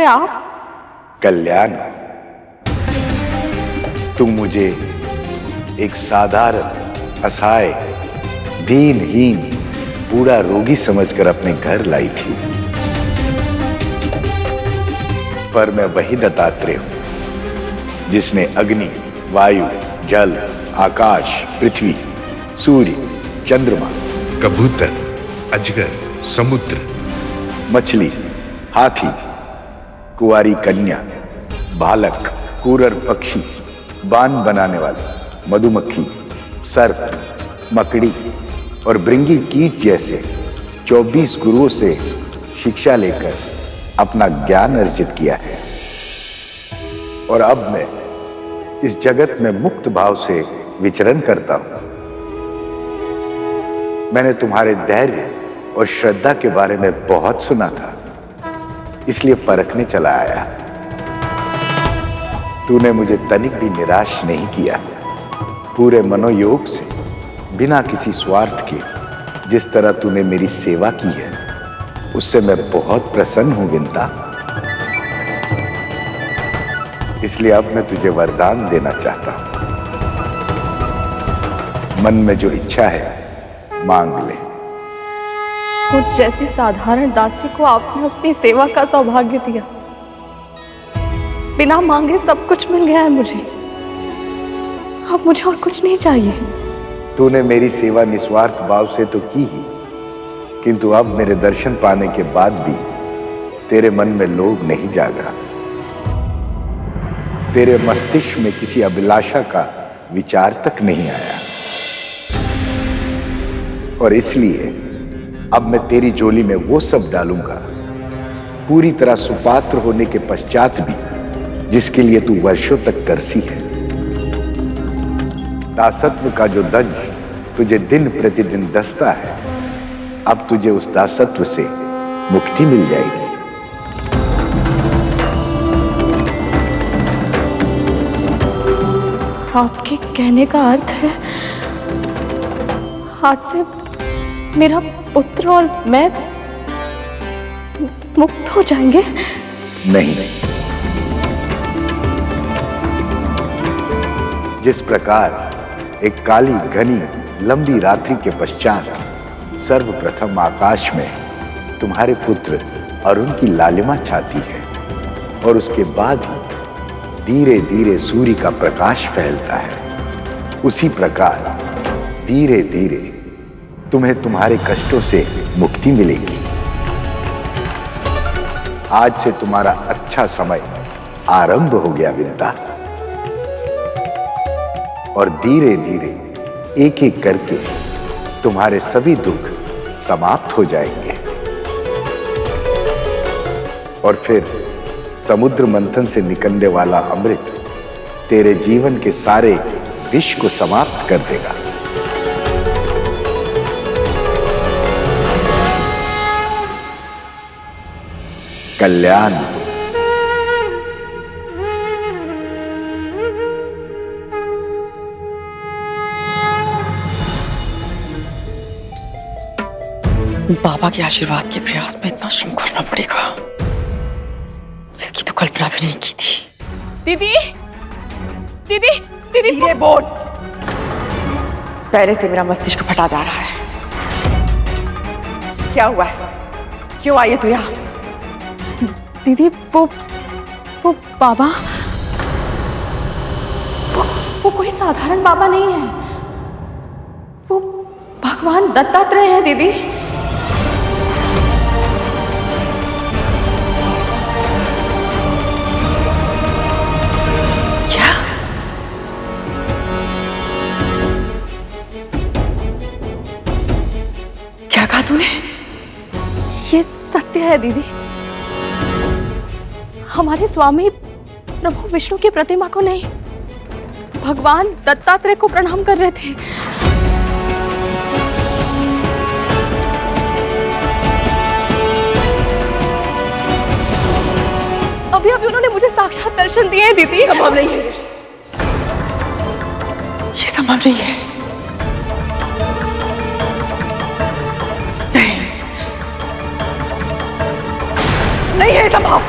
आप? कल्याण, तुम मुझे एक साधारण, असहाय, दीनहीन, बूढ़ा रोगी समझकर अपने घर लाई थी, पर मैं वही दत्तात्रेय हूं जिसने अग्नि, वायु, जल, आकाश, पृथ्वी, सूर्य, चंद्रमा, कबूतर, अजगर, समुद्र, मछली, हाथी, कुंवारी कन्या, बालक, कूरर पक्षी, बाण बनाने वाले, मधुमक्खी, सर्प, मकड़ी और भृंगी कीट जैसे 24 गुरुओं से शिक्षा लेकर अपना ज्ञान अर्जित किया है। और अब मैं इस जगत में मुक्त भाव से विचरण करता हूं। मैंने तुम्हारे धैर्य और श्रद्धा के बारे में बहुत सुना था, इसलिए परखने चला आया। तूने मुझे तनिक भी निराश नहीं किया। पूरे मनोयोग से, बिना किसी स्वार्थ के, जिस तरह तूने मेरी सेवा की है, उससे मैं बहुत प्रसन्न हूं विंता। इसलिए अब मैं तुझे वरदान देना चाहता हूं। मन में जो इच्छा है मांग ले। मुझ जैसी साधारण दासी को आपने अपनी सेवा का सौभाग्य दिया। बिना मांगे सब कुछ मिल गया है मुझे। अब मुझे और कुछ नहीं चाहिए। तूने मेरी सेवा निस्वार्थ भाव से तो की ही, किंतु अब मेरे दर्शन पाने के बाद भी तेरे मन में लोभ नहीं जागा। तेरे मस्तिष्क में किसी अभिलाषा का विचार तक नहीं आया, और इसलिए अब मैं तेरी झोली में वो सब डालूंगा, पूरी तरह सुपात्र होने के पश्चात भी, जिसके लिए तू वर्षों तक तरसी है। दासत्व का जो दंश तुझे दिन प्रतिदिन दसता है, अब तुझे उस दासत्व से मुक्ति मिल जाएगी। आपके कहने का अर्थ है आज से मेरा पुत्र और मैं मुक्त हो जाएंगे? नहीं, जिस प्रकार एक काली घनी लंबी रात्रि के पश्चात सर्वप्रथम आकाश में तुम्हारे पुत्र अरुण की लालिमा छाती है, और उसके बाद ही धीरे धीरे सूर्य का प्रकाश फैलता है, उसी प्रकार धीरे धीरे तुम्हें तुम्हारे कष्टों से मुक्ति मिलेगी। आज से तुम्हारा अच्छा समय आरंभ हो गया विंता, और धीरे धीरे एक एक करके तुम्हारे सभी दुख समाप्त हो जाएंगे, और फिर समुद्र मंथन से निकलने वाला अमृत तेरे जीवन के सारे विष को समाप्त कर देगा। कल्याण। बाबा के आशीर्वाद के प्रयास में इतना श्रम करना पड़ेगा, इसकी तो कल्पना भी नहीं की थी। दीदी, दीदी, दीदी, धीरे बोल। पहले से मेरा मस्तिष्क फटा जा रहा है। क्या हुआ है? क्यों आई है तू यहाँ? दीदी, वो बाबा, वो कोई साधारण बाबा नहीं है। वो भगवान दत्तात्रेय है दीदी। क्या कहा तूने? ये सत्य है दीदी। हमारे स्वामी प्रभु विष्णु की प्रतिमा को नहीं, भगवान दत्तात्रेय को प्रणाम कर रहे थे। अभी अभी उन्होंने मुझे साक्षात दर्शन दिए हैं दीदी। संभव नहीं है, ये संभव नहीं है। नहीं है संभव।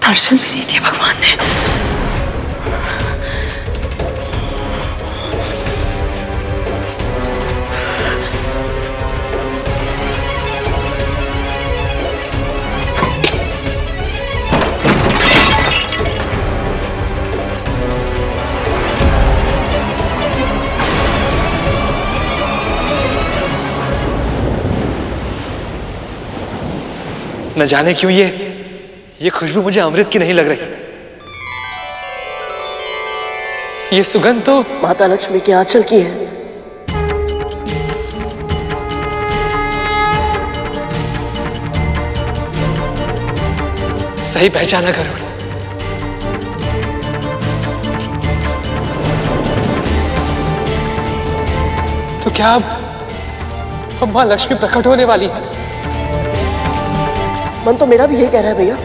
दर्शन भी नहीं दिया भगवान ने। न जाने क्यों ये खुशबू मुझे अमृत की नहीं लग रही। ये सुगंध तो माता लक्ष्मी के आंचल की है। सही पहचाना गरुड़। तो क्या अब मां लक्ष्मी प्रकट होने वाली है? मन तो मेरा भी यही कह रहा है भैया,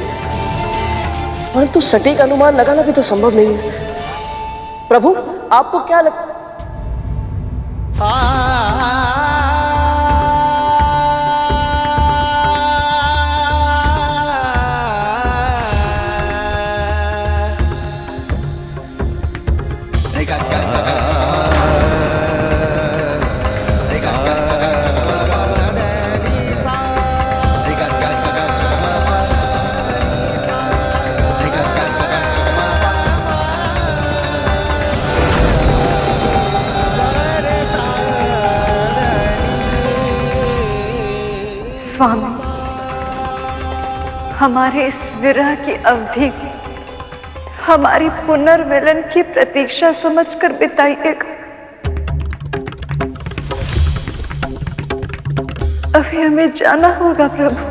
परंतु सटीक अनुमान लगाना भी तो संभव नहीं है। प्रभु आपको क्या स्वामी, हमारे इस विरह की अवधि हमारी पुनर्मिलन की प्रतीक्षा समझकर बिताइएगा। अभी हमें जाना होगा प्रभु।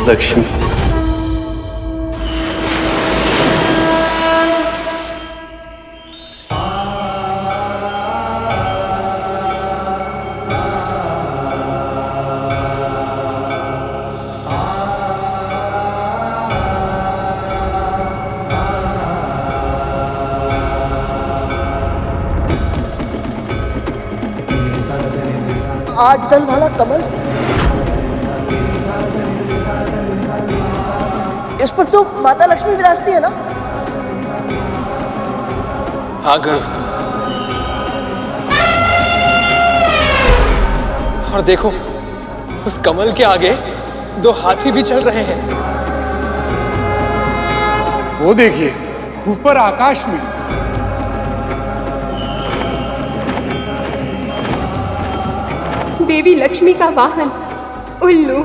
लक्ष्मी, आठ दल वाला कमल, इस पर तो माता लक्ष्मी विराजती है ना? हाँ गरुड़। और देखो, उस कमल के आगे दो हाथी भी चल रहे हैं। वो देखिए, ऊपर आकाश में। देवी लक्ष्मी का वाहन उल्लू।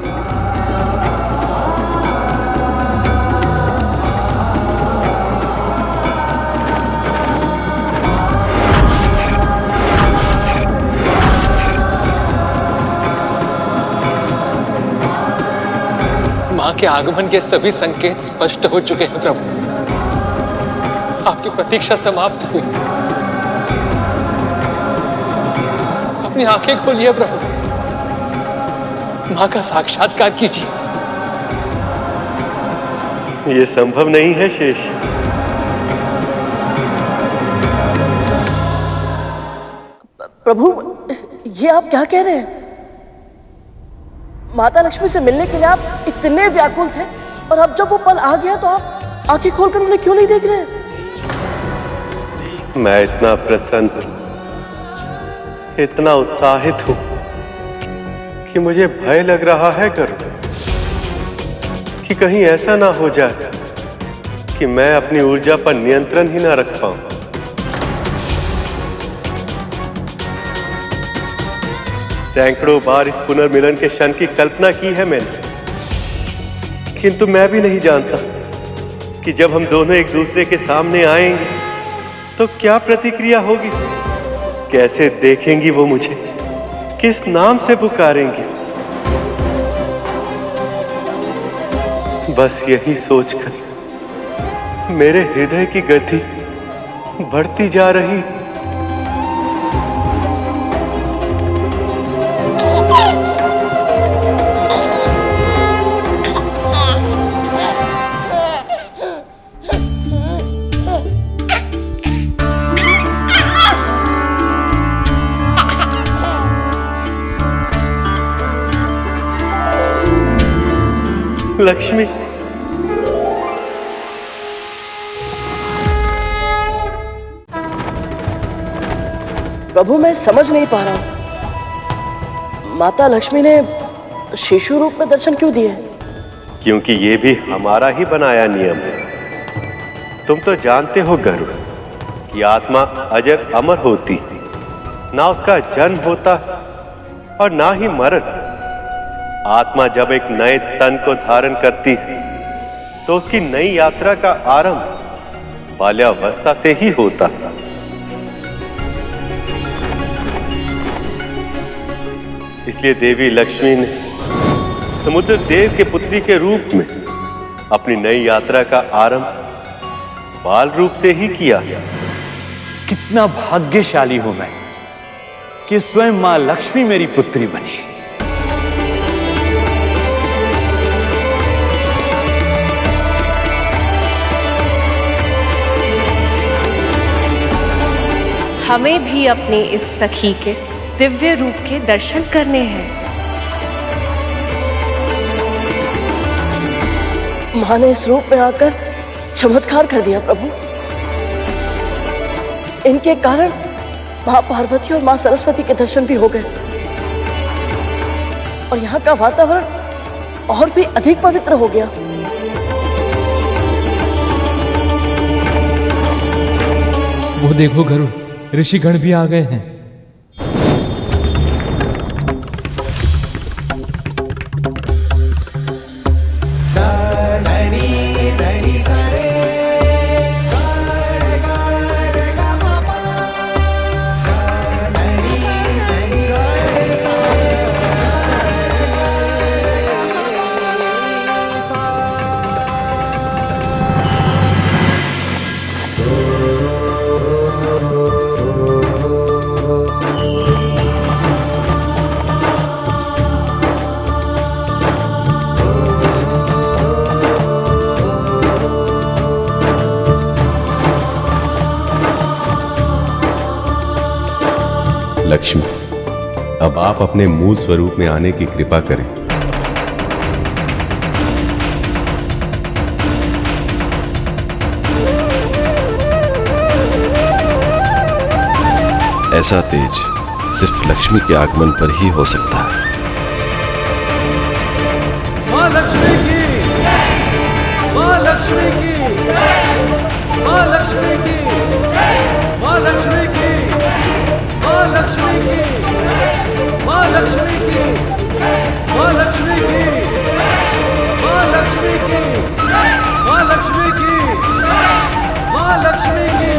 मां के आगमन के सभी संकेत स्पष्ट हो चुके हैं प्रभु। आपकी प्रतीक्षा समाप्त हुई। अपनी आंखें खोलिए प्रभु, मां का साक्षात्कार कीजिए। ये संभव नहीं है शेष। प्रभु, ये आप क्या कह रहे हैं? माता लक्ष्मी से मिलने के लिए आप इतने व्याकुल थे, और अब जब वो पल आ गया तो आप आंखें खोलकर उन्हें क्यों नहीं देख रहे हैं? मैं इतना प्रसन्न, इतना उत्साहित हूं कि मुझे भय लग रहा है गरुड़, कि कहीं ऐसा ना हो जाए कि मैं अपनी ऊर्जा पर नियंत्रण ही ना रख पाऊं। सैकड़ों बार इस पुनर्मिलन के क्षण की कल्पना की है मैंने, किंतु मैं भी नहीं जानता कि जब हम दोनों एक दूसरे के सामने आएंगे तो क्या प्रतिक्रिया होगी, कैसे देखेंगी वो मुझे, किस नाम से पुकारेंगी। बस यही सोचकर मेरे हृदय की गति बढ़ती जा रही। लक्ष्मी, प्रभु मैं समझ नहीं पा रहा हूं, माता लक्ष्मी ने शिशु रूप में दर्शन क्यों दिए? क्योंकि ये भी हमारा ही बनाया नियम है। तुम तो जानते हो गरुड़ कि आत्मा अजर अमर होती, ना उसका जन्म होता और ना ही मरण। आत्मा जब एक नए तन को धारण करती है तो उसकी नई यात्रा का आरंभ बाल्यावस्था से ही होता है। इसलिए देवी लक्ष्मी ने समुद्र देव के पुत्री के रूप में अपनी नई यात्रा का आरंभ बाल रूप से ही किया। कितना भाग्यशाली हूं मैं कि स्वयं मां लक्ष्मी मेरी पुत्री बनी। हमें भी अपने इस सखी के दिव्य रूप के दर्शन करने हैं। मां ने इस रूप में आकर चमत्कार कर दिया प्रभु। इनके कारण मां पार्वती और मां सरस्वती के दर्शन भी हो गए, और यहाँ का वातावरण और भी अधिक पवित्र हो गया। वो देखो गरुड़, ऋषिगण भी आ गए हैं। लक्ष्मी, अब आप अपने मूल स्वरूप में आने की कृपा करें। ऐसा तेज सिर्फ लक्ष्मी के आगमन पर ही हो सकता है। मां लक्ष्मी की, मां लक्ष्मी की, मां लक्ष्मी की, मां लक्ष्मी की, मां लक्ष्मी की, मां लक्ष्मी की, मां लक्ष्मी की, मां लक्ष्मी की, मां लक्ष्मी की, मां लक्ष्मी की।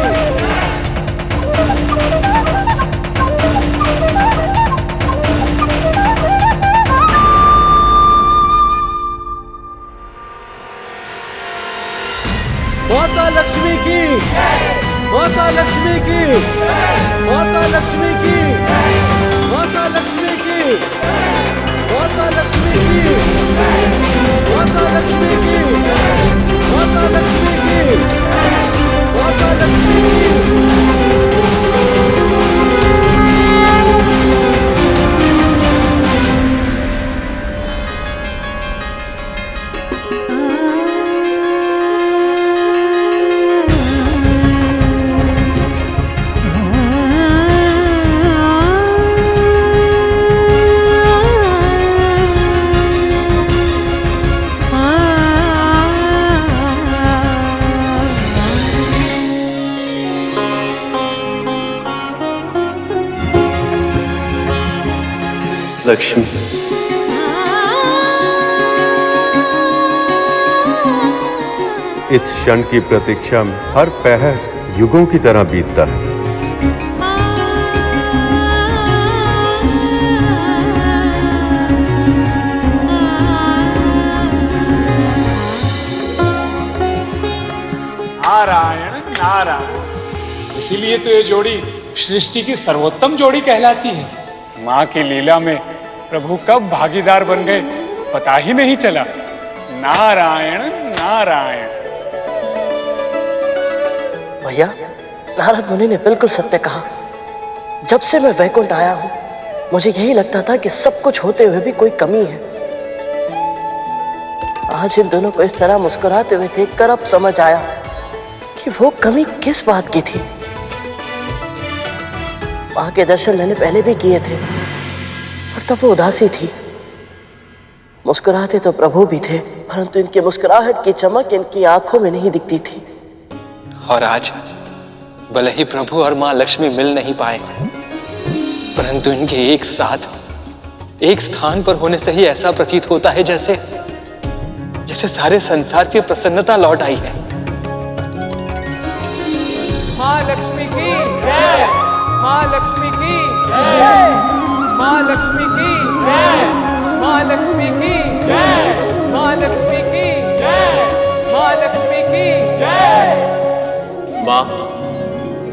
माता लक्ष्मी की, माता लक्ष्मी की, माता लक्ष्मी की, माता लक्ष्मी की, माता लक्ष्मी की, माता लक्ष्मी की, माता लक्ष्मी की, माता लक्ष्मी की। लक्ष्मी। इस क्षण की प्रतीक्षा में हर पहर युगों की तरह बीतता है। नारायण नारायण, इसीलिए तो ये जोड़ी सृष्टि की सर्वोत्तम जोड़ी कहलाती है। माँ की लीला में प्रभु कब भागीदार बन गए पता ही नहीं चला। नारायण नारायण। भैया, नारद मुनि ने बिल्कुल सत्य कहा। जब से मैं वैकुंठ आया हूं, मुझे यही लगता था कि सब कुछ होते हुए भी कोई कमी है। आज इन दोनों को इस तरह मुस्कुराते हुए देखकर अब समझ आया कि वो कमी किस बात की थी। मां के दर्शन मैंने पहले भी किए थे और तब वो उदासी थी। मुस्कुराते तो प्रभु भी थे, परंतु इनकी मुस्कुराहट की चमक इनकी आंखों में नहीं दिखती थी। और आज भले ही प्रभु और मां लक्ष्मी मिल नहीं पाए, परंतु इनके एक साथ एक स्थान पर होने से ही ऐसा प्रतीत होता है जैसे सारे संसार की प्रसन्नता लौट आई है। मां लक्ष्मी की जय, मां लक्ष्मी की जय, मां लक्ष्मी की जय, मां लक्ष्मी की जय, मां लक्ष्मी की जय, मां लक्ष्मी की जय। मां,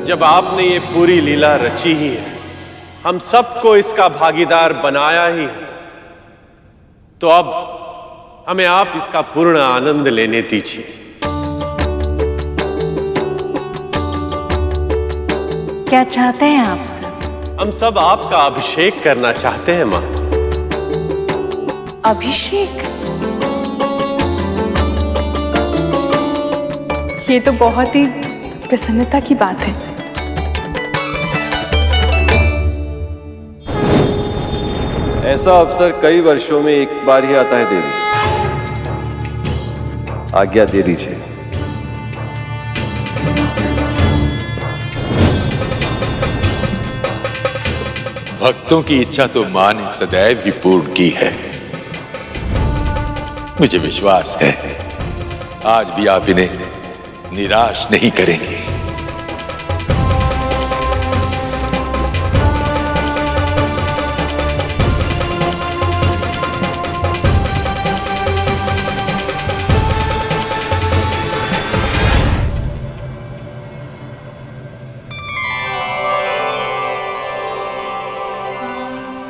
जब आपने ये पूरी लीला रची ही है, हम सबको इसका भागीदार बनाया ही है, तो अब हमें आप इसका पूर्ण आनंद लेने दीजिए। क्या चाहते हैं आप सब? हम सब आपका अभिषेक करना चाहते हैं मां। अभिषेक? ये तो बहुत ही प्रसन्नता की बात है। ऐसा अवसर कई वर्षों में एक बार ही आता है देवी। आज्ञा दे दीजिए। भक्तों की इच्छा तो मां ने सदैव ही पूर्ण की है। मुझे विश्वास है आज भी आप इन्हें निराश नहीं करेंगे।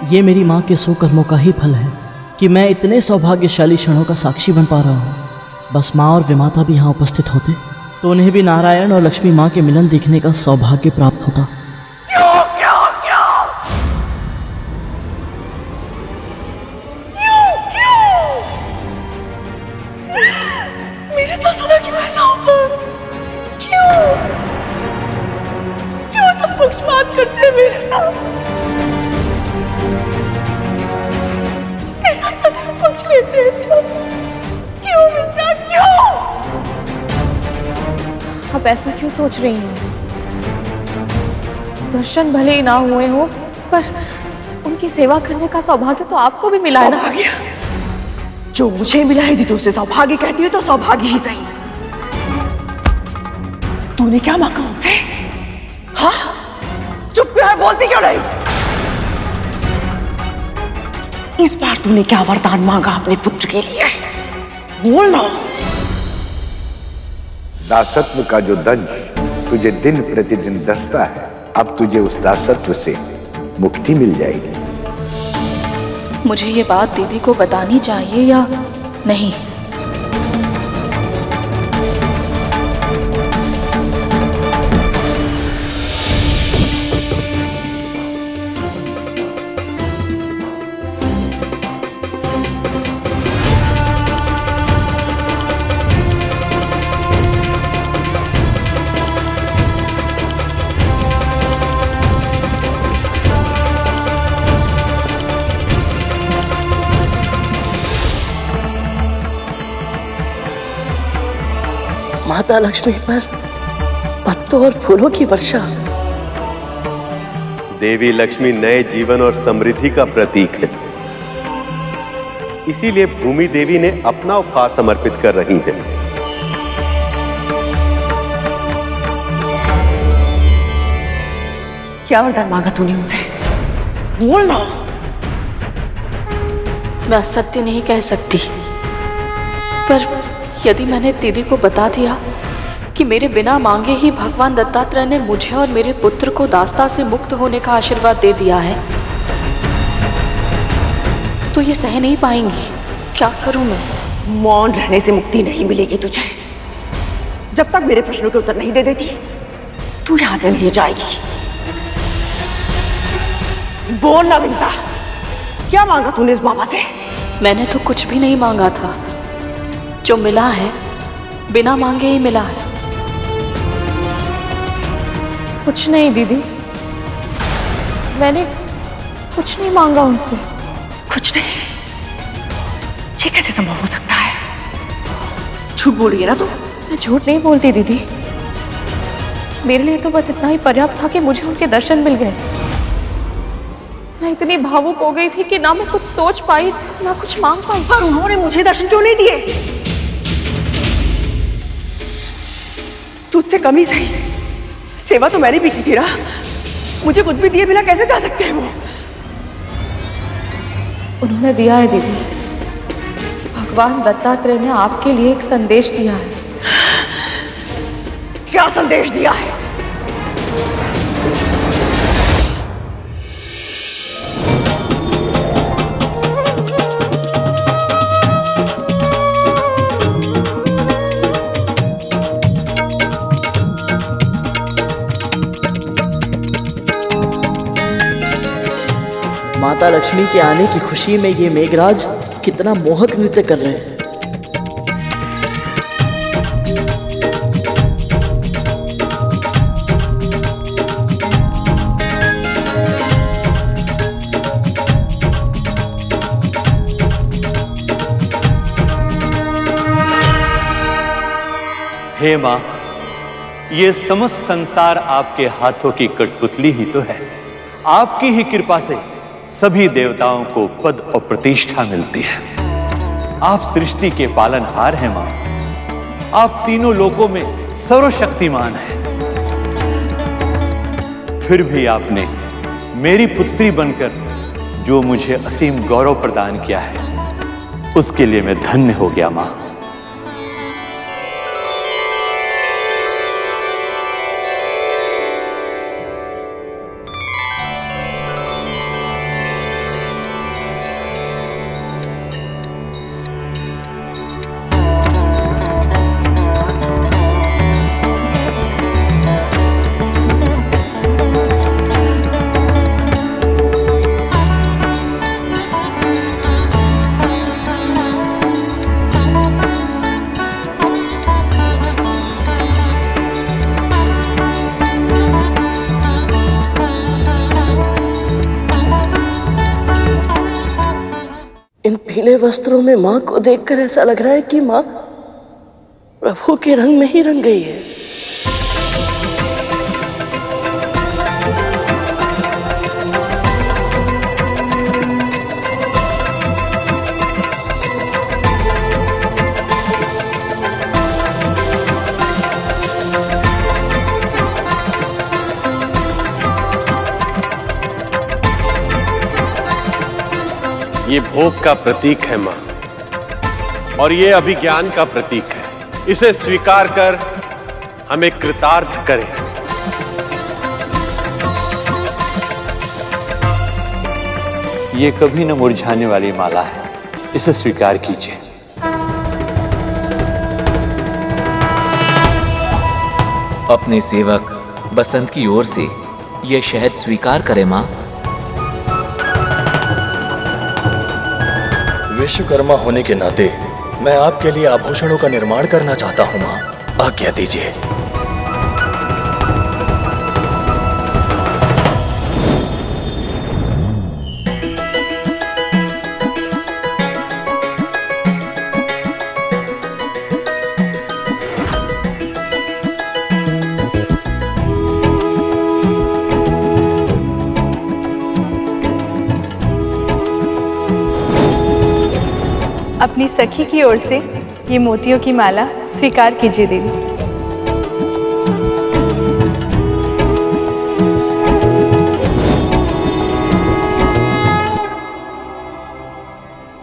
ये मेरी माँ के सुकर्मों का ही फल है कि मैं इतने सौभाग्यशाली क्षणों का साक्षी बन पा रहा हूँ। बस माँ और विमाता भी यहाँ उपस्थित होते तो उन्हें भी नारायण और लक्ष्मी माँ के मिलन देखने का सौभाग्य प्राप्त होता। मेरे साथ सदा क्यों ऐसा होता है? क्यों क्यों सब पक्षपात करते हैं मेरे साथ? तेरा सदा पक्ष लेते हैं सब। क्यों विद्या, क्यों? आप ऐसा क्यों सोच रही हैं? दर्शन भले ही ना हुए हो, पर उनकी सेवा करने का सौभाग्य तो आपको भी मिला है ना। जो मुझे मिला है दीदी, उसे सौभाग्य कहती है तो सौभाग्य ही सही। तूने क्या मांगा उनसे? हाँ, चुप क्यों है, बोलती क्यों नहीं? इस बार तूने क्या वरदान मांगा अपने पुत्र के लिए? बोलना। दासत्व का जो दंश तुझे दिन प्रतिदिन दसता है, अब तुझे उस दासत्व से मुक्ति मिल जाएगी। मुझे ये बात दीदी को बतानी चाहिए या नहीं? माता लक्ष्मी पर पत्तों और फूलों की वर्षा। देवी लक्ष्मी नए जीवन और समृद्धि का प्रतीक है। इसीलिए भूमि देवी ने अपना उपहार समर्पित कर रही हैं। क्या वरदान मांगा तूने उनसे? बोलना। मैं असत्य नहीं कह सकती, पर यदि मैंने दीदी को बता दिया कि मेरे बिना मांगे ही भगवान दत्तात्रेय ने मुझे और मेरे पुत्र को दास्ता से मुक्त होने का आशीर्वाद दे दिया है, तो ये सह नहीं पाएंगी। क्या करूं मैं? मौन रहने से मुक्ति नहीं मिलेगी तुझे। जब तक मेरे प्रश्नों के उत्तर नहीं दे देती, तू यहां से नहीं जाएगी। बोल ना विंता, क्या मांगा तूने इस बाबा से? मैंने तो कुछ भी नहीं मांगा था। जो मिला है बिना मांगे ही मिला है। कुछ नहीं दीदी, मैंने कुछ नहीं मांगा उनसे। कुछ नहीं? ये कैसे संभव हो सकता है? झूठ बोल रही है ना तू? मैं झूठ नहीं बोलती दीदी। मेरे लिए तो बस इतना ही पर्याप्त था कि मुझे उनके दर्शन मिल गए। मैं इतनी भावुक हो गई थी कि ना मैं कुछ सोच पाई ना कुछ मांग पाई। पर उन्होंने मुझे दर्शन क्यों नहीं दिए? तुझसे कमी सही, सेवा तो मैंने भी की थी ना। मुझे कुछ भी दिए बिना कैसे जा सकते हैं वो? उन्होंने दिया है दीदी। भगवान दत्तात्रेय ने आपके लिए एक संदेश दिया है। क्या संदेश दिया है? माता लक्ष्मी के आने की खुशी में ये मेघराज कितना मोहक नृत्य कर रहे हैं। हे मां, ये समस्त संसार आपके हाथों की कठपुतली ही तो है। आपकी ही कृपा से सभी देवताओं को पद और प्रतिष्ठा मिलती है। आप सृष्टि के पालनहार हैं मां। आप तीनों लोकों में सर्वशक्तिमान हैं। फिर भी आपने मेरी पुत्री बनकर जो मुझे असीम गौरव प्रदान किया है, उसके लिए मैं धन्य हो गया मां। इन पीले वस्त्रों में मां को देखकर ऐसा लग रहा है कि मां प्रभु के रंग में ही रंग गई है। ये भोग का प्रतीक है मां, और ये अभिज्ञान का प्रतीक है। इसे स्वीकार कर हमें कृतार्थ करें। ये कभी न मुरझाने वाली माला है, इसे स्वीकार कीजिए। अपने सेवक बसंत की ओर से यह शहद स्वीकार करें मां। विश्वकर्मा होने के नाते मैं आपके लिए आभूषणों का निर्माण करना चाहता हूं मां, आज्ञा दीजिए। अपनी सखी की ओर से ये मोतियों की माला स्वीकार कीजिए देवी।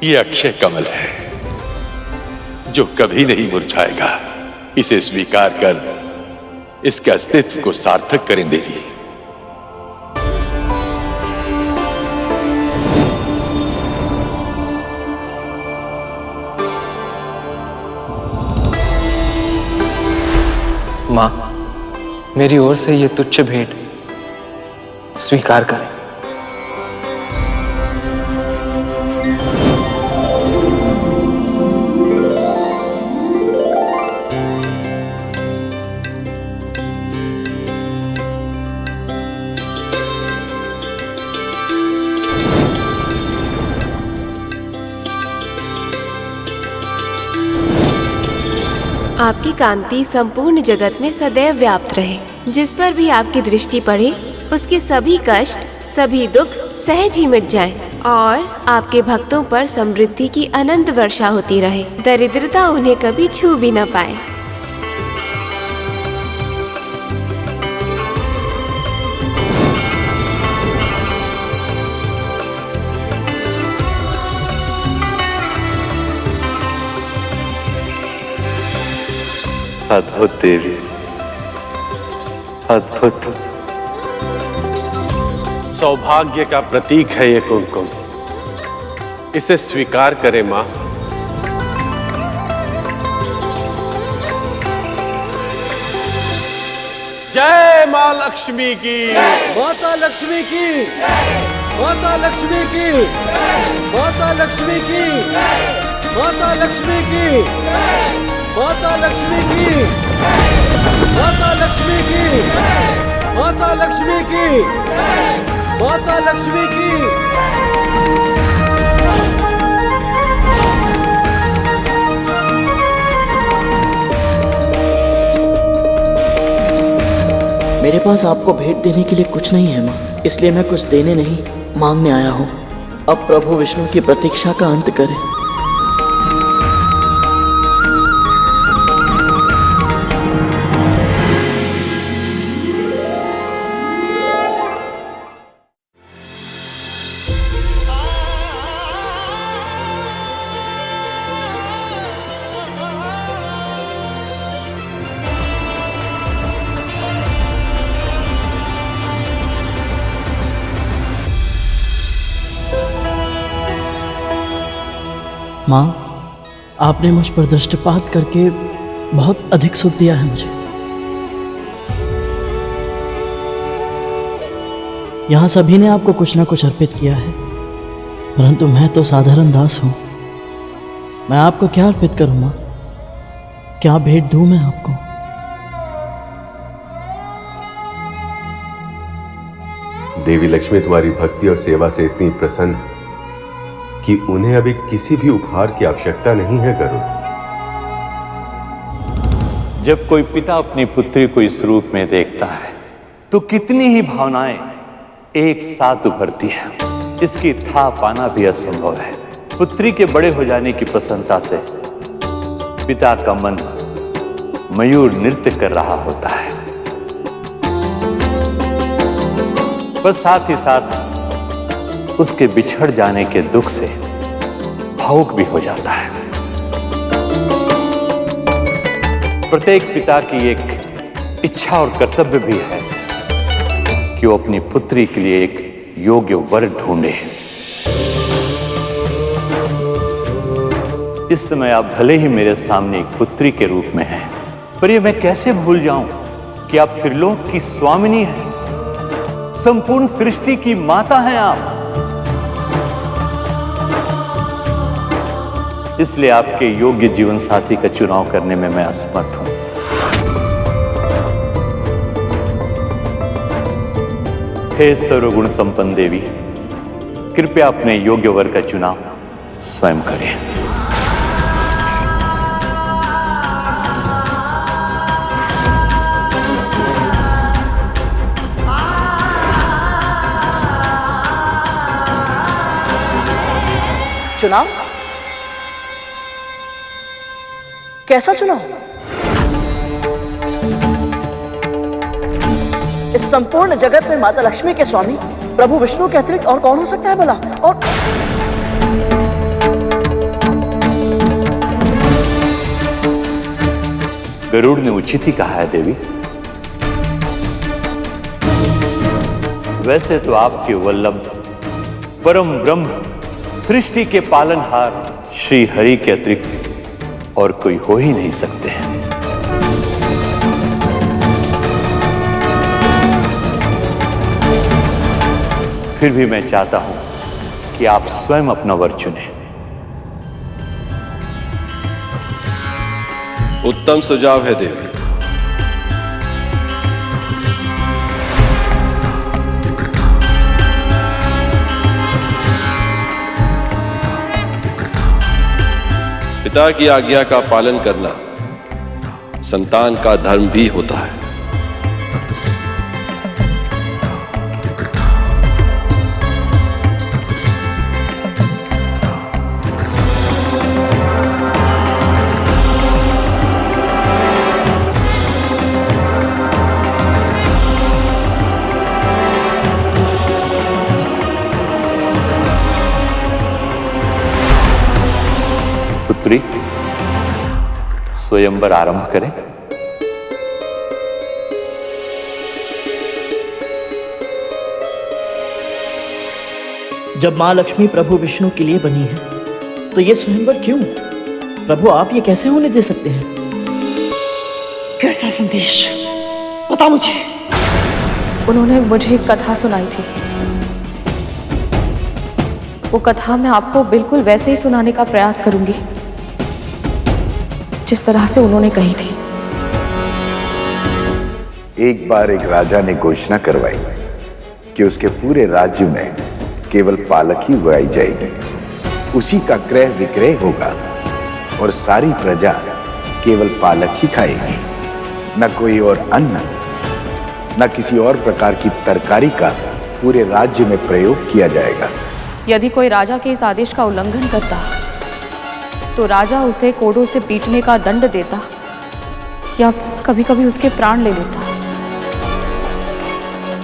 ये अक्षय कमल है जो कभी नहीं मुरझाएगा। इसे स्वीकार कर इसके अस्तित्व को सार्थक करें देवी। मां, मेरी ओर से ये तुच्छ भेंट स्वीकार करें। आपकी कांति संपूर्ण जगत में सदैव व्याप्त रहे। जिस पर भी आपकी दृष्टि पड़े उसके सभी कष्ट, सभी दुख सहज ही मिट जाएं और आपके भक्तों पर समृद्धि की अनंत वर्षा होती रहे। दरिद्रता उन्हें कभी छू भी न पाए। अद्भुत देवी, अद्भुत। सौभाग्य का प्रतीक है ये कुमकुम, इसे स्वीकार करें मां। जय मां लक्ष्मी की, माता लक्ष्मी की, माता लक्ष्मी की, माता लक्ष्मी की, माता लक्ष्मी की, माता लक्ष्मी की, माता लक्ष्मी की, माता लक्ष्मी की, माता लक्ष्मी की। मेरे पास आपको भेंट देने के लिए कुछ नहीं है माँ, इसलिए मैं कुछ देने नहीं मांगने आया हूँ। अब प्रभु विष्णु की प्रतीक्षा का अंत करें। माँ, आपने मुझ पर दृष्टिपात करके बहुत अधिक सुख दिया है मुझे। यहाँ सभी ने आपको कुछ ना कुछ अर्पित किया है, परंतु मैं तो साधारण दास हूँ। मैं आपको क्या अर्पित करूँ माँ? क्या भेंट दूँ मैं आपको? देवी लक्ष्मी तुम्हारी भक्ति और सेवा से इतनी प्रसन्न है कि उन्हें अभी किसी भी उपहार की आवश्यकता नहीं है गरुड़। जब कोई पिता अपनी पुत्री को इस रूप में देखता है तो कितनी ही भावनाएं एक साथ उभरती है। इसकी था पाना भी असंभव है। पुत्री के बड़े हो जाने की प्रसन्नता से पिता का मन मयूर नृत्य कर रहा होता है, पर साथ ही साथ उसके बिछड़ जाने के दुख से भावुक भी हो जाता है। प्रत्येक पिता की एक इच्छा और कर्तव्य भी है कि वो अपनी पुत्री के लिए एक योग्य वर ढूंढे। इस समय आप भले ही मेरे सामने एक पुत्री के रूप में हैं, पर यह मैं कैसे भूल जाऊं कि आप त्रिलोक की स्वामिनी हैं, संपूर्ण सृष्टि की माता हैं आप। इसलिए आपके योग्य जीवन साथी का चुनाव करने में मैं असमर्थ हूं। हे सर्वगुण संपन्न देवी, कृपया अपने योग्य वर का चुनाव स्वयं करें। चुनाव? कैसा चुनाव? इस संपूर्ण जगत में माता लक्ष्मी के स्वामी प्रभु विष्णु के अतिरिक्त और कौन हो सकता है भला? और गरुड़ ने उचित ही कहा है देवी। वैसे तो आपके वल्लभ परम ब्रह्म सृष्टि के पालनहार श्री हरि के अतिरिक्त और कोई हो ही नहीं सकते हैं। फिर भी मैं चाहता हूं कि आप स्वयं अपना वर चुनें। उत्तम सुझाव है देवी। पिता की आज्ञा का पालन करना संतान का धर्म भी होता है। पुत्री, स्वयंवर आरंभ करें। जब मां लक्ष्मी प्रभु विष्णु के लिए बनी है तो ये स्वयंवर क्यों? प्रभु आप ये कैसे होने दे सकते हैं? कैसा संदेश? बता मुझे। उन्होंने मुझे एक कथा सुनाई थी। वो कथा मैं आपको बिल्कुल वैसे ही सुनाने का प्रयास करूंगी जिस तरह से उन्होंने कही थी। एक बार एक राजा ने घोषणा करवाई कि उसके पूरे राज्य में केवल पालक ही उगाई जाएगी, उसी का क्रय विक्रय होगा और सारी प्रजा केवल पालक ही खाएगी। न कोई और अन्न, न किसी और प्रकार की तरकारी का पूरे राज्य में प्रयोग किया जाएगा। यदि कोई राजा के इस आदेश का उल्लंघन करता तो राजा उसे कोड़ों से पीटने का दंड देता या कभी कभी उसके प्राण ले लेता।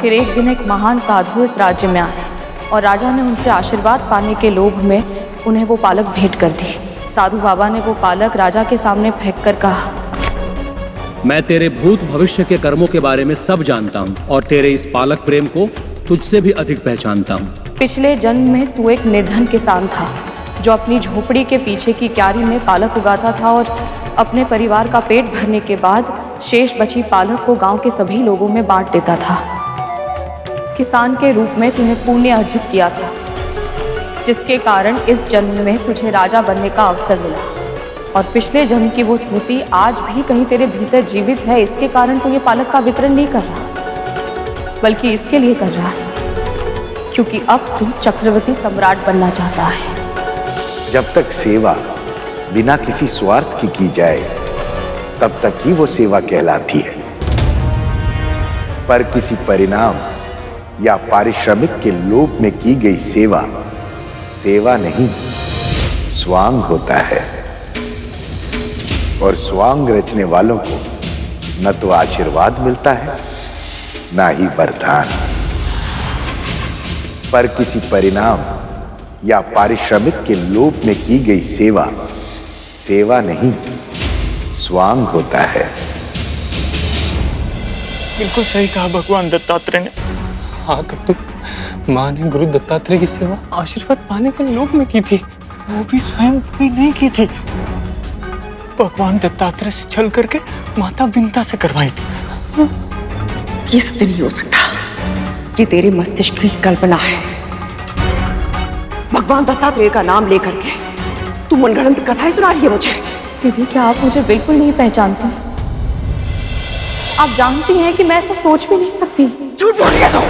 फिर एक दिन एक महान साधु इस राज्य में आए और राजा ने उनसे आशीर्वाद पाने के लोभ में उन्हें वो पालक भेंट कर दी। साधु बाबा ने वो पालक राजा के सामने फेंक कर कहा, मैं तेरे भूत भविष्य के कर्मों के बारे में सब जानता हूँ और तेरे इस पालक प्रेम को तुझसे भी अधिक पहचानता हूँ। पिछले जन्म में तू एक निर्धन किसान था जो अपनी झोपड़ी के पीछे की क्यारी में पालक उगाता था और अपने परिवार का पेट भरने के बाद शेष बची पालक को गांव के सभी लोगों में बांट देता था। किसान के रूप में तूने पुण्य अर्जित किया था जिसके कारण इस जन्म में तुझे राजा बनने का अवसर मिला और पिछले जन्म की वो स्मृति आज भी कहीं तेरे भीतर जीवित है। इसके कारण तू ये पालक का वितरण नहीं कर रहा बल्कि इसके लिए कर रहा है क्योंकि अब तू चक्रवर्ती सम्राट बनना चाहता है। जब तक सेवा बिना किसी स्वार्थ की जाए तब तक ही वो सेवा कहलाती है, पर किसी परिणाम या पारिश्रमिक के लोभ में की गई सेवा सेवा नहीं, स्वांग होता है। और स्वांग रचने वालों को न तो आशीर्वाद मिलता है न ही वरदान, पर किसी परिणाम या पारिश्रमिक के लोभ में की गई सेवा सेवा नहीं, स्वांग होता है। बिल्कुल सही कहा भगवान दत्तात्रेय ने। हाँ, तब तो माँ ने गुरु दत्तात्रेय की सेवा आशीर्वाद पाने के लोभ में की थी, वो भी स्वयं भी नहीं की थी। भगवान दत्तात्रेय से छल करके माता विंता से करवाई थी। ये सत्य नहीं हो सकता, ये तेरे मस्तिष्क की कल्पना है। भगवान दत्तात्रेय का नाम लेकर के तू मनगढ़ंत कथाएं सुना रही है मुझे। दीदी, क्या आप मुझे बिल्कुल नहीं पहचानती? आप जानती हैं कि मैं ऐसा सोच भी नहीं सकती। झूठ बोल रही है तू।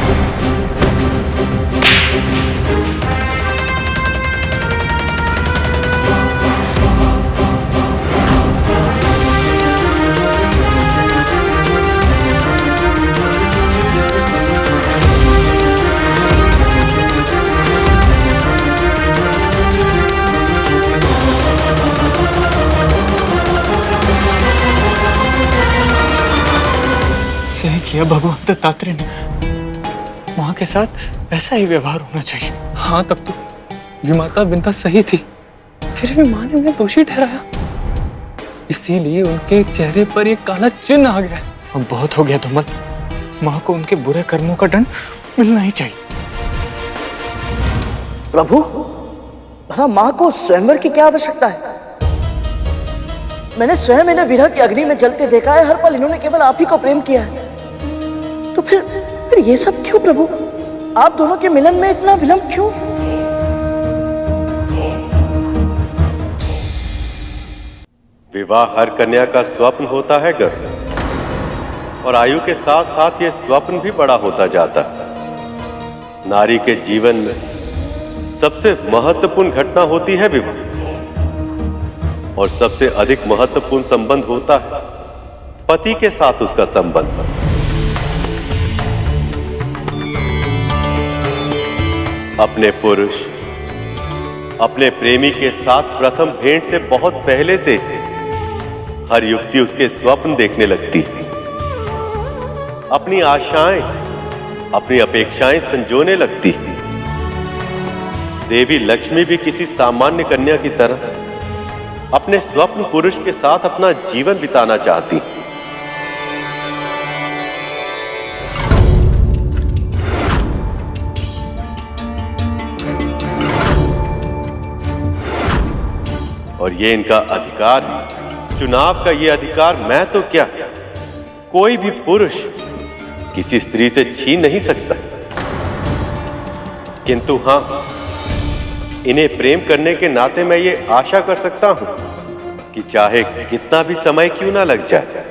किया भगवान दत्तात्रेय ने, माँ के साथ ऐसा ही व्यवहार होना चाहिए। हाँ, तब तो विमाता विंता सही थी, फिर भी माँ ने उन्हें दोषी ठहराया, इसीलिए उनके चेहरे पर एक काला चिन्ह आ गया। अब बहुत हो गया धूमल, माँ को उनके बुरे कर्मों का दंड मिलना ही चाहिए। प्रभु, भला माँ को स्वयंवर की क्या आवश्यकता है? मैंने स्वयं इन्हें विरह की अग्नि में जलते देखा है, हर पल इन्होंने केवल आप ही को प्रेम किया है। तो फिर ये सब क्यों प्रभु? आप दोनों के मिलन में इतना विलंब क्यों? विवाह हर कन्या का स्वप्न होता है गर्भ, और आयु के साथ साथ यह स्वप्न भी बड़ा होता जाता है। नारी के जीवन में सबसे महत्वपूर्ण घटना होती है विवाह, और सबसे अधिक महत्वपूर्ण संबंध होता है पति के साथ उसका संबंध। अपने पुरुष, अपने प्रेमी के साथ प्रथम भेंट से बहुत पहले से हर युवती उसके स्वप्न देखने लगती है, अपनी आशाएं, अपनी अपेक्षाएं संजोने लगती है। देवी लक्ष्मी भी किसी सामान्य कन्या की तरह अपने स्वप्न पुरुष के साथ अपना जीवन बिताना चाहती। और ये इनका अधिकार है, चुनाव का ये अधिकार मैं तो क्या, कोई भी पुरुष किसी स्त्री से छीन नहीं सकता। किंतु हां, इन्हें प्रेम करने के नाते मैं ये आशा कर सकता हूं कि चाहे कितना भी समय क्यों ना लग जाए,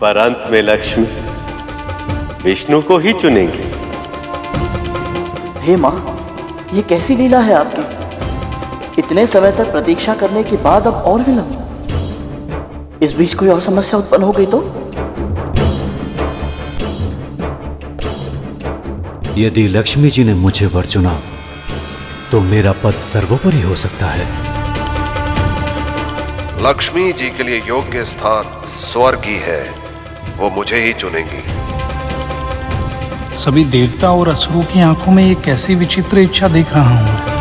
पर अंत में लक्ष्मी विष्णु को ही चुनेंगे। हे माँ, ये कैसी लीला है आपकी? इतने समय तक प्रतीक्षा करने के बाद अब और विलंब। इस बीच कोई और समस्या उत्पन्न हो गई तो? यदि लक्ष्मी जी ने मुझे वर चुना तो मेरा पद सर्वोपरि हो सकता है। लक्ष्मी जी के लिए योग्य स्थान स्वर्ग ही है, वो मुझे ही चुनेंगी। सभी देवता और असुरों की आंखों में एक ऐसी विचित्र इच्छा देख रहा हूं।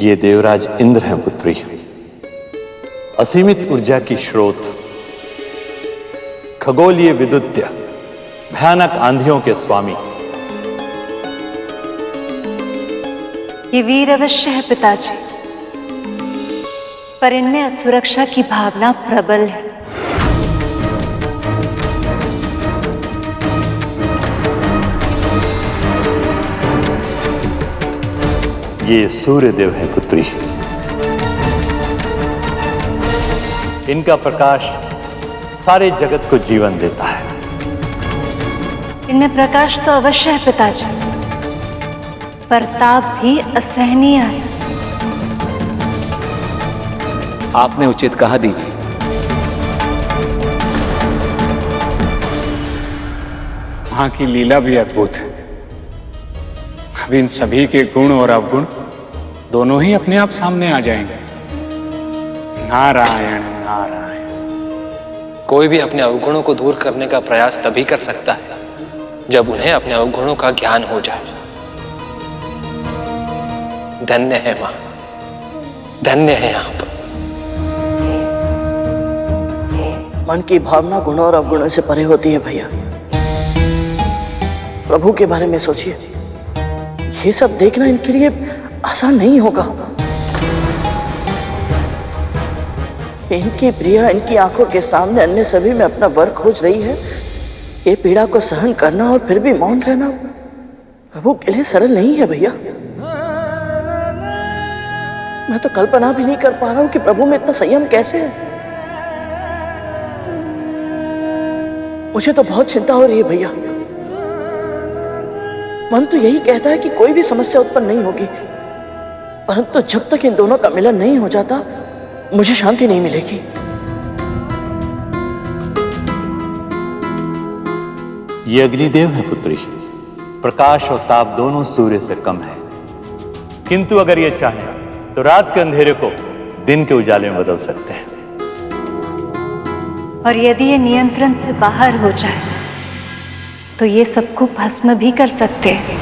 ये देवराज इंद्र हैं पुत्री, असीमित ऊर्जा की स्रोत, खगोलीय विद्युत, भयानक आंधियों के स्वामी। ये वीर अवश्य है पिताजी, पर इनमें असुरक्षा की भावना प्रबल है। ये सूर्यदेव हैं पुत्री, इनका प्रकाश सारे जगत को जीवन देता है। इनमें प्रकाश तो अवश्य है पिताजी, पर ताप भी असहनीय है। आपने उचित कहा देवी। वहां की लीला भी अद्भुत है। अब इन सभी के गुण और अवगुण दोनों ही अपने आप सामने आ जाएंगे। नारायण नारायण। कोई भी अपने अवगुणों को दूर करने का प्रयास तभी कर सकता है जब उन्हें अपने अवगुणों का ज्ञान हो जाए। धन्य है मां, धन्य है आप। मन की भावना गुणों और अवगुणों से परे होती है भैया। प्रभु के बारे में सोचिए, ये सब देखना इनके लिए आसान नहीं होगा। इनकी प्रिया इनकी आंखों के सामने अन्य सभी में अपना वर खोज रही है। ये पीड़ा को सहन करना और फिर भी मौन रहना प्रभु के लिए सरल नहीं है भैया। मैं तो कल्पना भी नहीं कर पा रहा हूं कि प्रभु में इतना संयम कैसे है। मुझे तो बहुत चिंता हो रही है भैया। मन तो यही कहता है कि कोई भी समस्या उत्पन्न नहीं होगी, परंतु जब तक इन दोनों का मिलन नहीं हो जाता मुझे शांति नहीं मिलेगी। ये अग्निदेव है पुत्री, प्रकाश और ताप दोनों सूर्य से कम है, किंतु अगर ये चाहे तो रात के अंधेरे को दिन के उजाले में बदल सकते हैं। और यदि ये नियंत्रण से बाहर हो जाए तो ये सबको भस्म भी कर सकते हैं।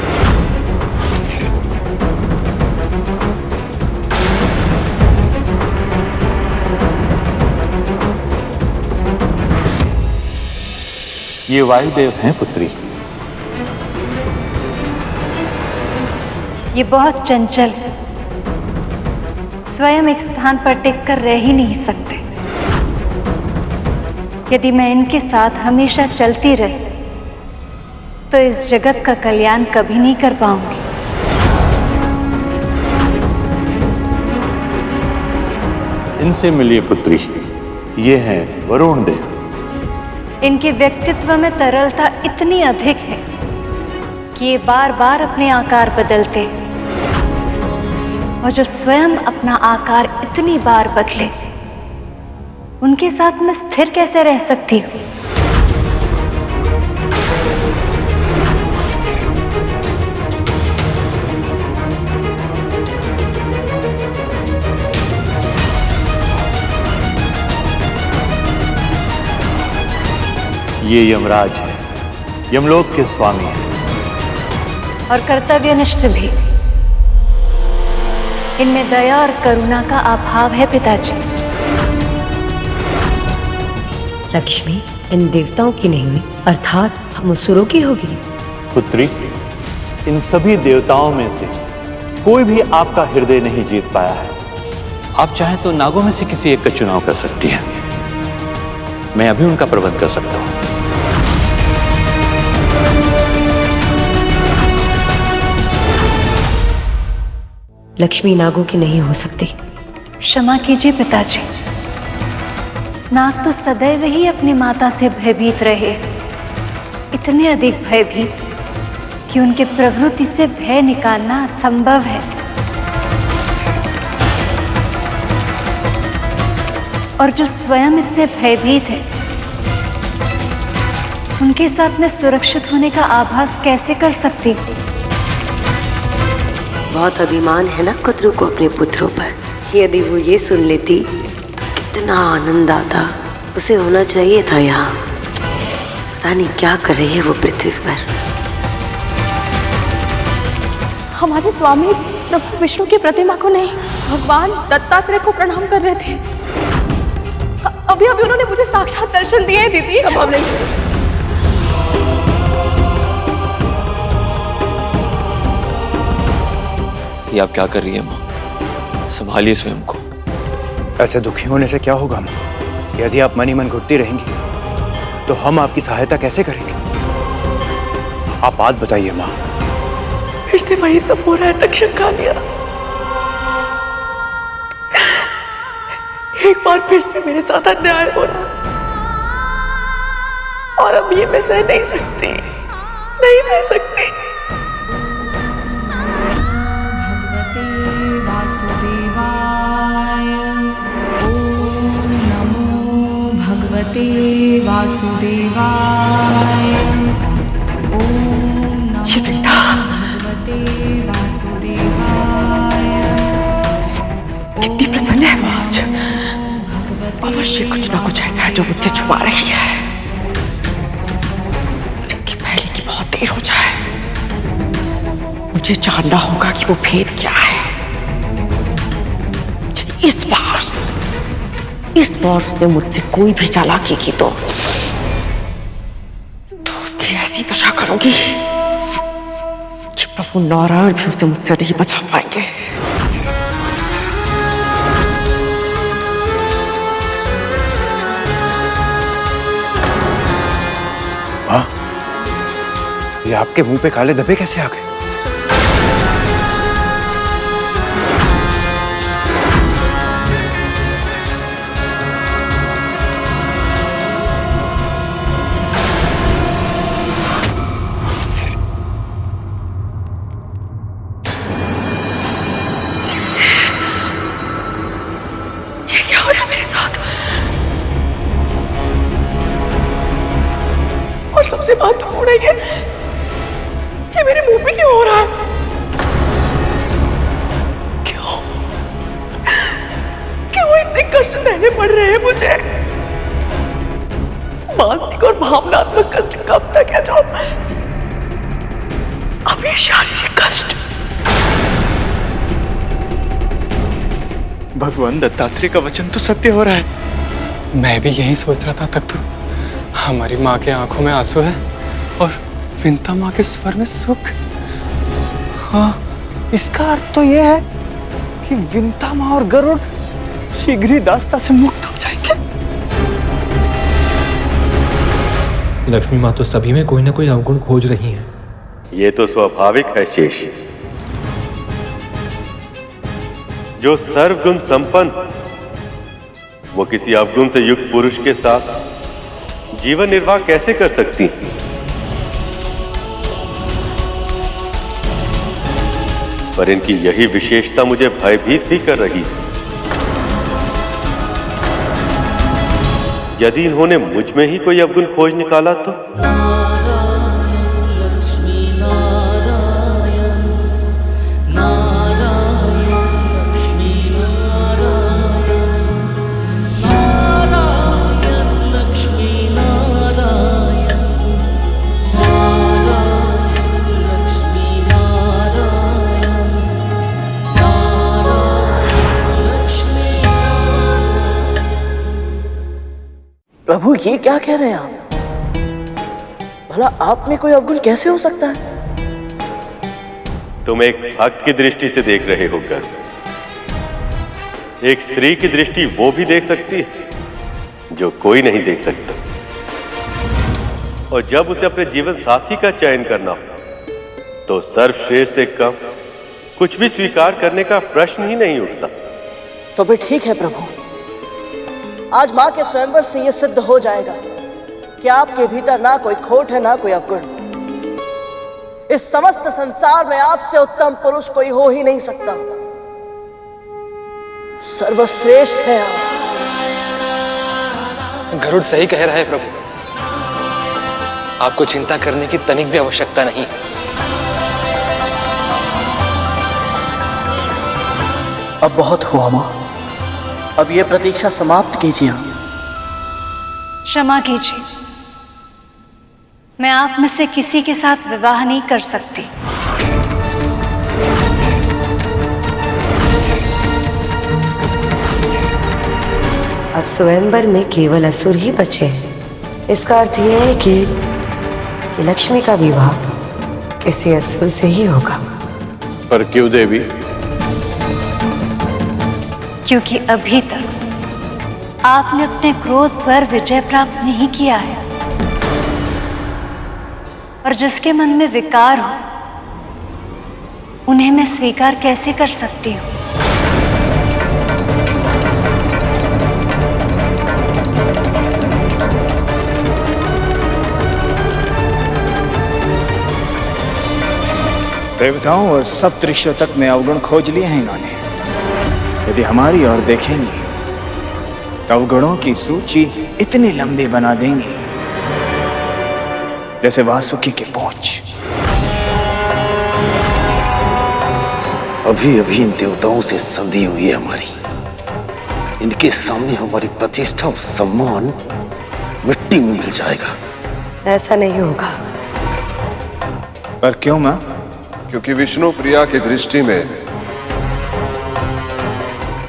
ये वायुदेव हैं पुत्री। ये बहुत चंचल है, स्वयं एक स्थान पर टिककर रह ही नहीं सकते। यदि मैं इनके साथ हमेशा चलती रही तो इस जगत का कल्याण कभी नहीं कर पाऊंगी। इनसे मिलिए पुत्री, ये हैं वरुण देव। इनके व्यक्तित्व में तरलता इतनी अधिक है कि ये बार बार अपने आकार बदलते हैं, और जो स्वयं अपना आकार इतनी बार बदले, उनके साथ मैं स्थिर कैसे रह सकती हूँ? ये यमराज है, यमलोक के स्वामी हैं। और कर्तव्यनिष्ठ भी। इनमें दया और करुणा का अभाव है पिताजी। लक्ष्मी इन देवताओं की नहीं हुई, अर्थात हम असुरों की होगी। पुत्री, इन सभी देवताओं में से कोई भी आपका हृदय नहीं जीत पाया है। आप चाहें तो नागों में से किसी एक का चुनाव कर सकती हैं। मैं अभी उनका प्रबंध कर सकता हूं। लक्ष्मी नागों की नहीं हो सकती। क्षमा कीजिए पिताजी, नाग तो सदैव ही अपनी माता से भयभीत रहे, इतने अधिक भयभीत कि उनके प्रवृत्ति से भय निकालना असंभव है। और जो स्वयं इतने भयभीत है, उनके साथ मैं सुरक्षित होने का आभास कैसे कर सकती हूँ? बहुत अभिमान है ना कद्रू को अपने पुत्रों पर। यदि वो ये सुन लेती तो कितना आनंद आता। उसे होना चाहिए था यहाँ। पता नहीं क्या कर रही है वो पृथ्वी पर। हमारे स्वामी प्रभु विष्णु की प्रतिमा को नहीं, भगवान दत्तात्रेय को प्रणाम कर रहे थे। अभी अभी उन्होंने मुझे साक्षात दर्शन दिए दीदी। संभव नहीं। ये आप क्या कर रही है माँ? संभालिए स्वयं को। ऐसे दुखी होने से क्या होगा माँ? यदि आप मन ही मन घुटती रहेंगी तो हम आपकी सहायता कैसे करेंगे? आप बात बताइए माँ। फिर से वही सब हो रहा है तक्षक कालिया। एक बार फिर से मेरे साथ अन्याय हो रहा है, और अब ये मैं सह नहीं सकती, नहीं सह सकती। वासुदेवाय। ओम भगवते वासुदेवाय। कितनी प्रसन्न है वो आज। अवश्य कुछ ना कुछ ऐसा है जो मुझसे छुपा रही है। इसकी पहले की बहुत देर हो जाए। मुझे जानना होगा कि वो भेद क्या है। इस बार उसने मुझसे कोई भी चालाकी की तो उसकी ऐसी दशा करूंगी कि प्रभु नारायण भी उसे मुझसे नहीं बचा पाएंगे। हाँ, ये आपके मुंह पे काले धब्बे कैसे आ गए? सबसे महत्वपूर्ण है ये मेरे मुंह पे क्यों हो रहा है? कितने कष्ट सहने पड़ रहे हैं मुझे। मानसिक और भावनात्मक कष्ट कब तक है जो अभी शारीरिक कष्ट। भगवान दत्तात्रेय का वचन तो सत्य हो रहा है। मैं भी यही सोच रहा था तक तो हमारी माँ के आंखों में आंसू है और विंता माँ के स्वर में सुख। हाँ, इसका अर्थ तो यह है कि विंता माँ और गरुड़ शीघ्र ही दास्ता से मुक्त हो जाएंगे। लक्ष्मी माँ तो सभी में कोई ना कोई अवगुण खोज रही हैं। ये तो स्वाभाविक है शेष। जो सर्वगुण संपन्न वो किसी अवगुण से युक्त पुरुष के साथ जीवन निर्वाह कैसे कर सकती? पर इनकी यही विशेषता मुझे भयभीत भी कर रही है। यदि इन्होंने मुझ में ही कोई अवगुण खोज निकाला तो? प्रभु ये क्या कह रहे हैं आप? भला आप में कोई अवगुण कैसे हो सकता है? तुम एक भक्त की दृष्टि से देख रहे हो गर्व। एक स्त्री की दृष्टि वो भी देख सकती है जो कोई नहीं देख सकता। और जब उसे अपने जीवन साथी का चयन करना हो तो सर्वश्रेष्ठ से कम कुछ भी स्वीकार करने का प्रश्न ही नहीं उठता। तो भी ठीक है प्रभु, आज मां के स्वयंवर से यह सिद्ध हो जाएगा कि आपके भीतर ना कोई खोट है ना कोई अवगुण। इस समस्त संसार में आपसे उत्तम पुरुष कोई हो ही नहीं सकता। सर्वश्रेष्ठ है आप। गरुड़ सही कह रहा है प्रभु, आपको चिंता करने की तनिक भी आवश्यकता नहीं। अब बहुत हुआ मां, अब ये प्रतीक्षा समाप्त कीजिए। क्षमा कीजिए, मैं आप में से किसी के साथ विवाह नहीं कर सकती। अब स्वयंवर में केवल असुर ही बचे हैं। इसका अर्थ यह है कि लक्ष्मी का विवाह किसी असुर से ही होगा। पर क्यों देवी? क्योंकि अभी तक आपने अपने क्रोध पर विजय प्राप्त नहीं किया है, और जिसके मन में विकार हो उन्हें मैं स्वीकार कैसे कर सकती हूँ? देवताओं और सप्तऋषियों तक में अवगुण खोज लिए हैं इन्होंने। यदि हमारी ओर देखेंगे तो अवगुणों की सूची इतनी लंबी बना देंगे जैसे वासुकी की पूंछ। अभी अभी इन देवताओं से संधि हुई है हमारी। इनके सामने हमारी प्रतिष्ठा और सम्मान मिट्टी में मिल जाएगा। ऐसा नहीं होगा। पर क्यों मां? क्योंकि विष्णु प्रिया की दृष्टि में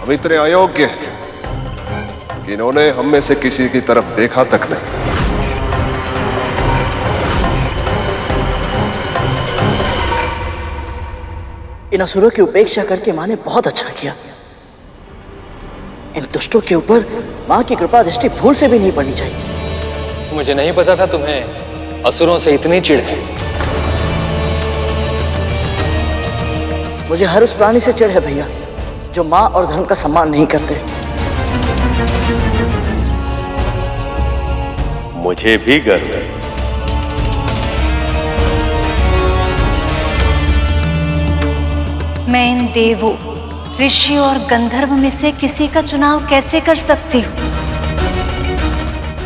हम इतने अयोग्य हैं कि इन्होंने हम में से किसी की तरफ देखा तक नहीं। इन असुरों की उपेक्षा करके मां ने बहुत अच्छा किया। इन दुष्टों के ऊपर मां की कृपा दृष्टि भूल से भी नहीं पड़नी चाहिए। मुझे नहीं पता था तुम्हें असुरों से इतनी चिढ़ है। मुझे हर उस प्राणी से चिढ़ है भैया जो मां और धर्म का सम्मान नहीं करते। मुझे भी गर्व है। मैं इन देवों, ऋषियों और गंधर्व में से किसी का चुनाव कैसे कर सकती हूँ?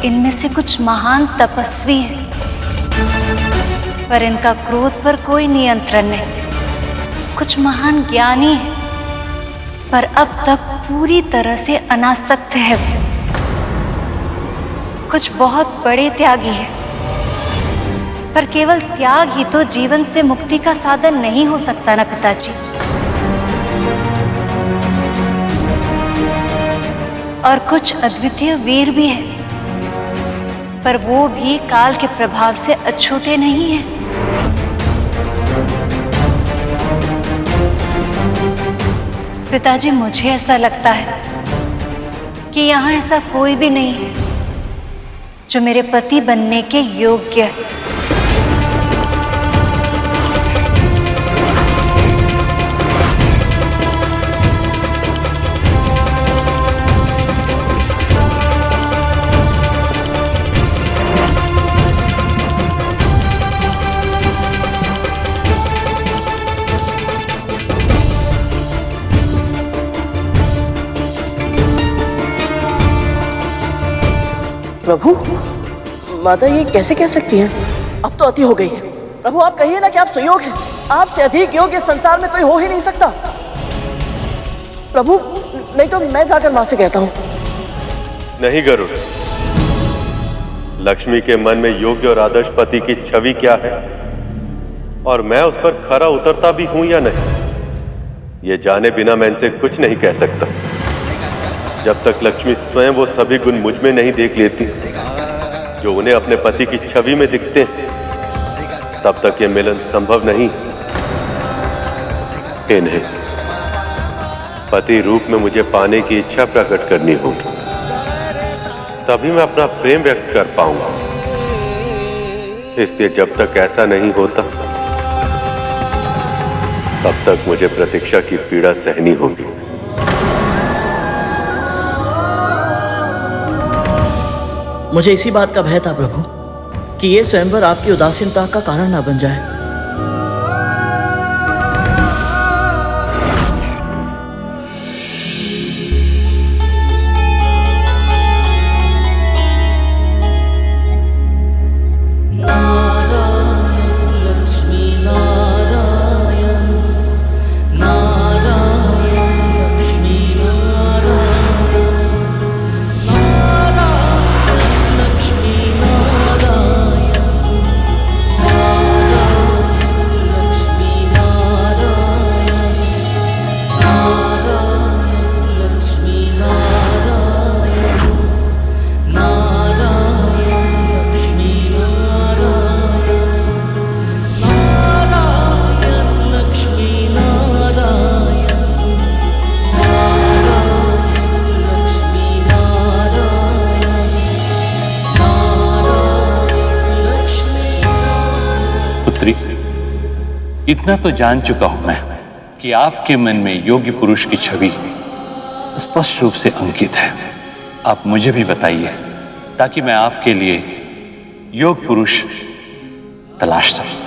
इनमें से कुछ महान तपस्वी हैं, पर इनका क्रोध पर कोई नियंत्रण नहीं। कुछ महान ज्ञानी हैं, पर अब तक पूरी तरह से अनासक्त है वो। कुछ बहुत बड़े त्यागी है, पर केवल त्याग ही तो जीवन से मुक्ति का साधन नहीं हो सकता ना पिताजी। और कुछ अद्वितीय वीर भी है, पर वो भी काल के प्रभाव से अछूते नहीं है। पिताजी, मुझे ऐसा लगता है कि यहाँ ऐसा कोई भी नहीं है जो मेरे पति बनने के योग्य है। प्रभु, माता ये कैसे कह सकती हैं? अब तो अति हो गई है। प्रभु, आप कहिए ना कि आप सुयोग हैं। आपसे अधिक योग्य संसार में कोई हो ही नहीं सकता। प्रभु, नहीं तो मैं जाकर मां से कहता हूँ। नहीं गरुड़, लक्ष्मी के मन में योग्य और आदर्श पति की छवि क्या है और मैं उस पर खरा उतरता भी हूं या नहीं, ये जाने बिना मैं इनसे कुछ नहीं कह सकता। जब तक लक्ष्मी स्वयं वो सभी गुण मुझ में नहीं देख लेती जो उन्हें अपने पति की छवि में दिखते हैं, तब तक ये मिलन संभव नहीं। इन्हें पति रूप में मुझे पाने की इच्छा प्रकट करनी होगी, तभी मैं अपना प्रेम व्यक्त कर पाऊंगा। इसलिए जब तक ऐसा नहीं होता, तब तक मुझे प्रतीक्षा की पीड़ा सहनी होगी। मुझे इसी बात का भय था प्रभु कि ये स्वयंवर आपकी उदासीनता का कारण ना बन जाए। इतना तो जान चुका हूं मैं कि आपके मन में योग्य पुरुष की छवि स्पष्ट रूप से अंकित है। आप मुझे भी बताइए ताकि मैं आपके लिए योग्य पुरुष तलाश सकूं।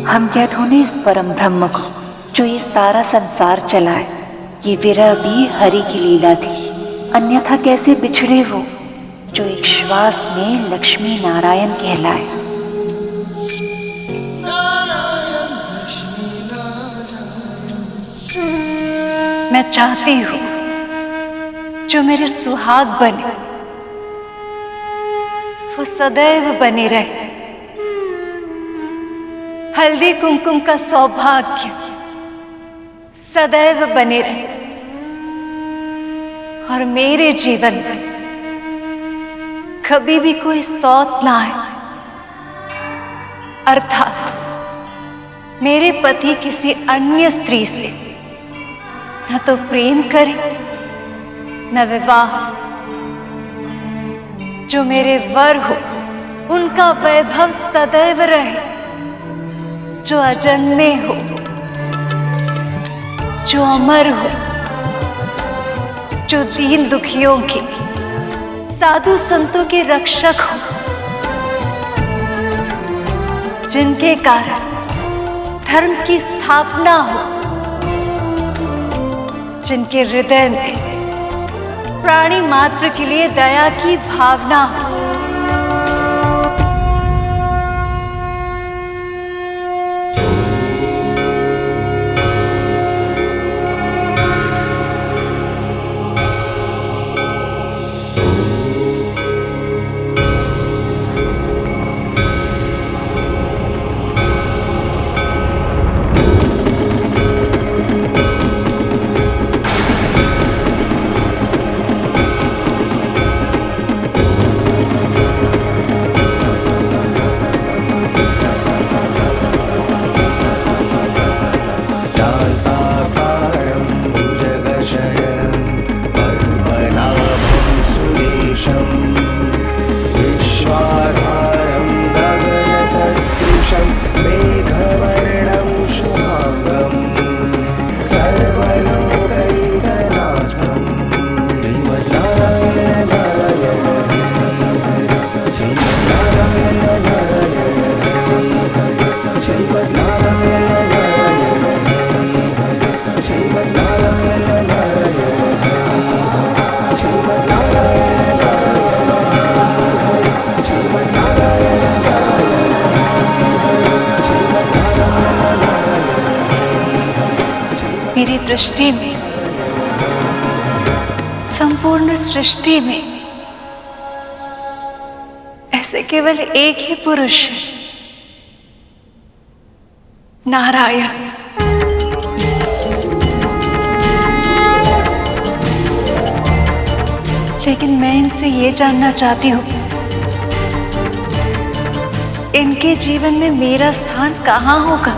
हम क्या ढूंढे इस परम ब्रह्म को जो ये सारा संसार चलाए। ये विरह भी हरि की लीला थी, अन्यथा कैसे बिछड़े वो जो एक श्वास में लक्ष्मी नारायण कहलाए। मैं चाहती हूँ जो मेरे सुहाग बने वो सदैव बने रहे। हल्दी कुमकुम का सौभाग्य सदैव बने रहे और मेरे जीवन में कभी भी कोई सौत ना आए, अर्थात मेरे पति किसी अन्य स्त्री से न तो प्रेम करे न विवाह। जो मेरे वर हो उनका वैभव सदैव रहे, जो अजन्मे हो, जो अमर हो, जो दीन दुखियों के साधु संतों के रक्षक हो, जिनके कारण धर्म की स्थापना हो, जिनके हृदय में प्राणी मात्र के लिए दया की भावना हो। मेरी दृष्टि में, संपूर्ण सृष्टि में ऐसे केवल एक ही पुरुष है, नारायण। लेकिन मैं इनसे ये जानना चाहती हूँ, इनके जीवन में मेरा स्थान कहाँ होगा?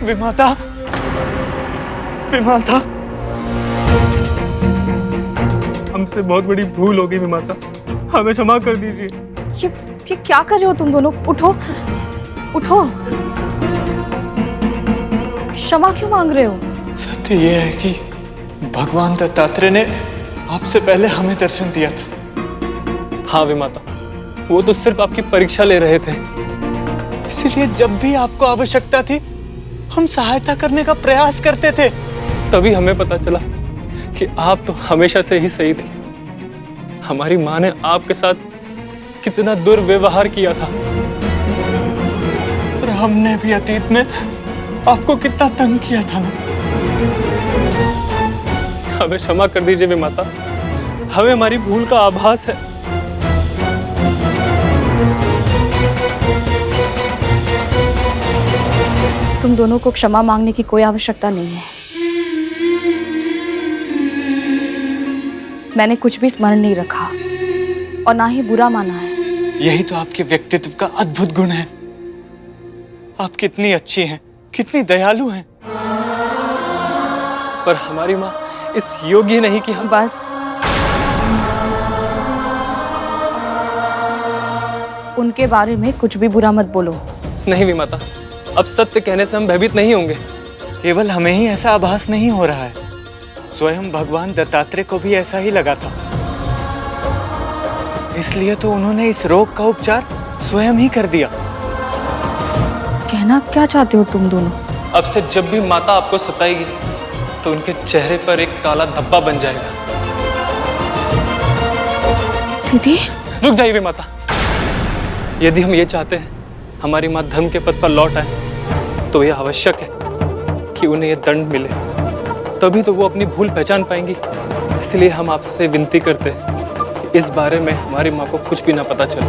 विमाता, विमाता, हमसे बहुत बड़ी भूल हो गई विमाता, हमें क्षमा कर दीजिए। ये क्या कर रहे हो तुम दोनों? उठो, उठो। क्षमा क्यों मांग रहे हो? सत्य ये है कि भगवान दत्तात्रेय ने आपसे पहले हमें दर्शन दिया था। हाँ विमाता, वो तो सिर्फ आपकी परीक्षा ले रहे थे। इसलिए जब भी आपको आवश्यकता थी हम सहायता करने का प्रयास करते थे। तभी हमें पता चला कि आप तो हमेशा से ही सही थी। हमारी माँ ने आपके साथ कितना दुर्व्यवहार किया था, और हमने भी अतीत में आपको कितना तंग किया था ना। हमें क्षमा कर दीजिए विमाता, हमें हमारी भूल का आभास है। तुम दोनों को क्षमा मांगने की कोई आवश्यकता नहीं है। मैंने कुछ भी स्मरण नहीं रखा और ना ही बुरा माना है। यही तो आपके व्यक्तित्व का अद्भुत गुण है। आप कितनी अच्छी हैं, कितनी दयालु हैं। पर हमारी माँ इस योग्य नहीं कि हम। बस उनके बारे में कुछ भी बुरा मत बोलो। नहीं विमाता, अब सत्य कहने से हम भयभीत नहीं होंगे। केवल हमें ही ऐसा आभास नहीं हो रहा है, स्वयं भगवान दत्तात्रेय को भी ऐसा ही लगा था। इसलिए तो उन्होंने इस रोग का उपचार स्वयं ही कर दिया। कहना क्या चाहते हो तुम दोनों? अब से जब भी माता आपको सताएगी तो उनके चेहरे पर एक काला धब्बा बन जाएगा। दीदी रुक जाइए माता। यदि हम ये चाहते हैं हमारी माँ धर्म के पद पर लौट आए, तो यह आवश्यक है कि उन्हें यह दंड मिले, तभी तो वो अपनी भूल पहचान पाएंगी। इसलिए हम आपसे विनती करते हैं कि इस बारे में हमारी माँ को कुछ भी ना पता चले,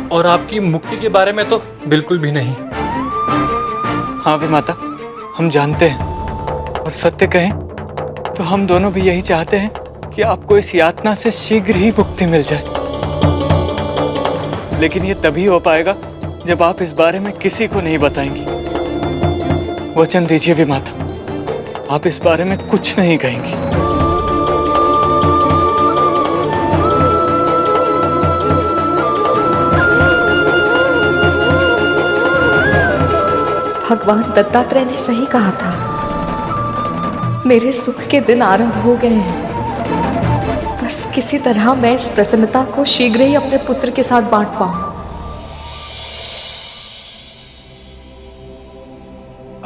और आपकी मुक्ति के बारे में तो बिल्कुल भी नहीं। हाँ वे माता, हम जानते हैं, और सत्य कहें तो हम दोनों भी यही चाहते हैं कि आपको इस यातना से शीघ्र ही मुक्ति मिल जाए। लेकिन ये तभी हो पाएगा जब आप इस बारे में किसी को नहीं बताएंगी। वचन दीजिए भी माता, आप इस बारे में कुछ नहीं कहेंगी। भगवान दत्तात्रेय ने सही कहा था। मेरे सुख के दिन आरंभ हो गए हैं। बस किसी तरह मैं इस प्रसन्नता को शीघ्र ही अपने पुत्र के साथ बांट पाऊं।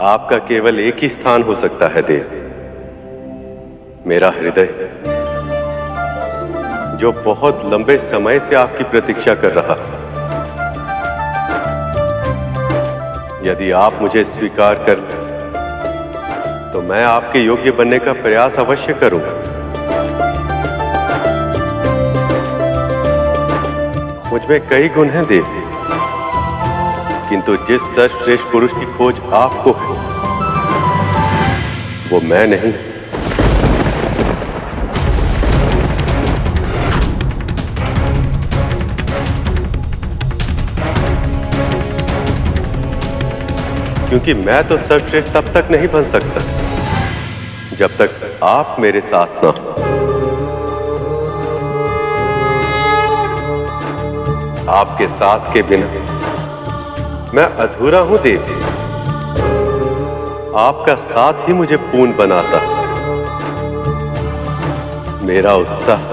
आपका केवल एक ही स्थान हो सकता है देव, मेरा हृदय, जो बहुत लंबे समय से आपकी प्रतीक्षा कर रहा है। यदि आप मुझे स्वीकार कर लें तो मैं आपके योग्य बनने का प्रयास अवश्य करूंगा। मुझ में कई गुण हैं देव, किंतु जिस सर्वश्रेष्ठ पुरुष की खोज आपको है वो मैं नहीं। क्योंकि मैं तो सर्वश्रेष्ठ तब तक नहीं बन सकता जब तक आप मेरे साथ ना हो। आपके साथ के बिना मैं अधूरा हूं देव। आपका साथ ही मुझे पूर्ण बनाता। मेरा उत्साह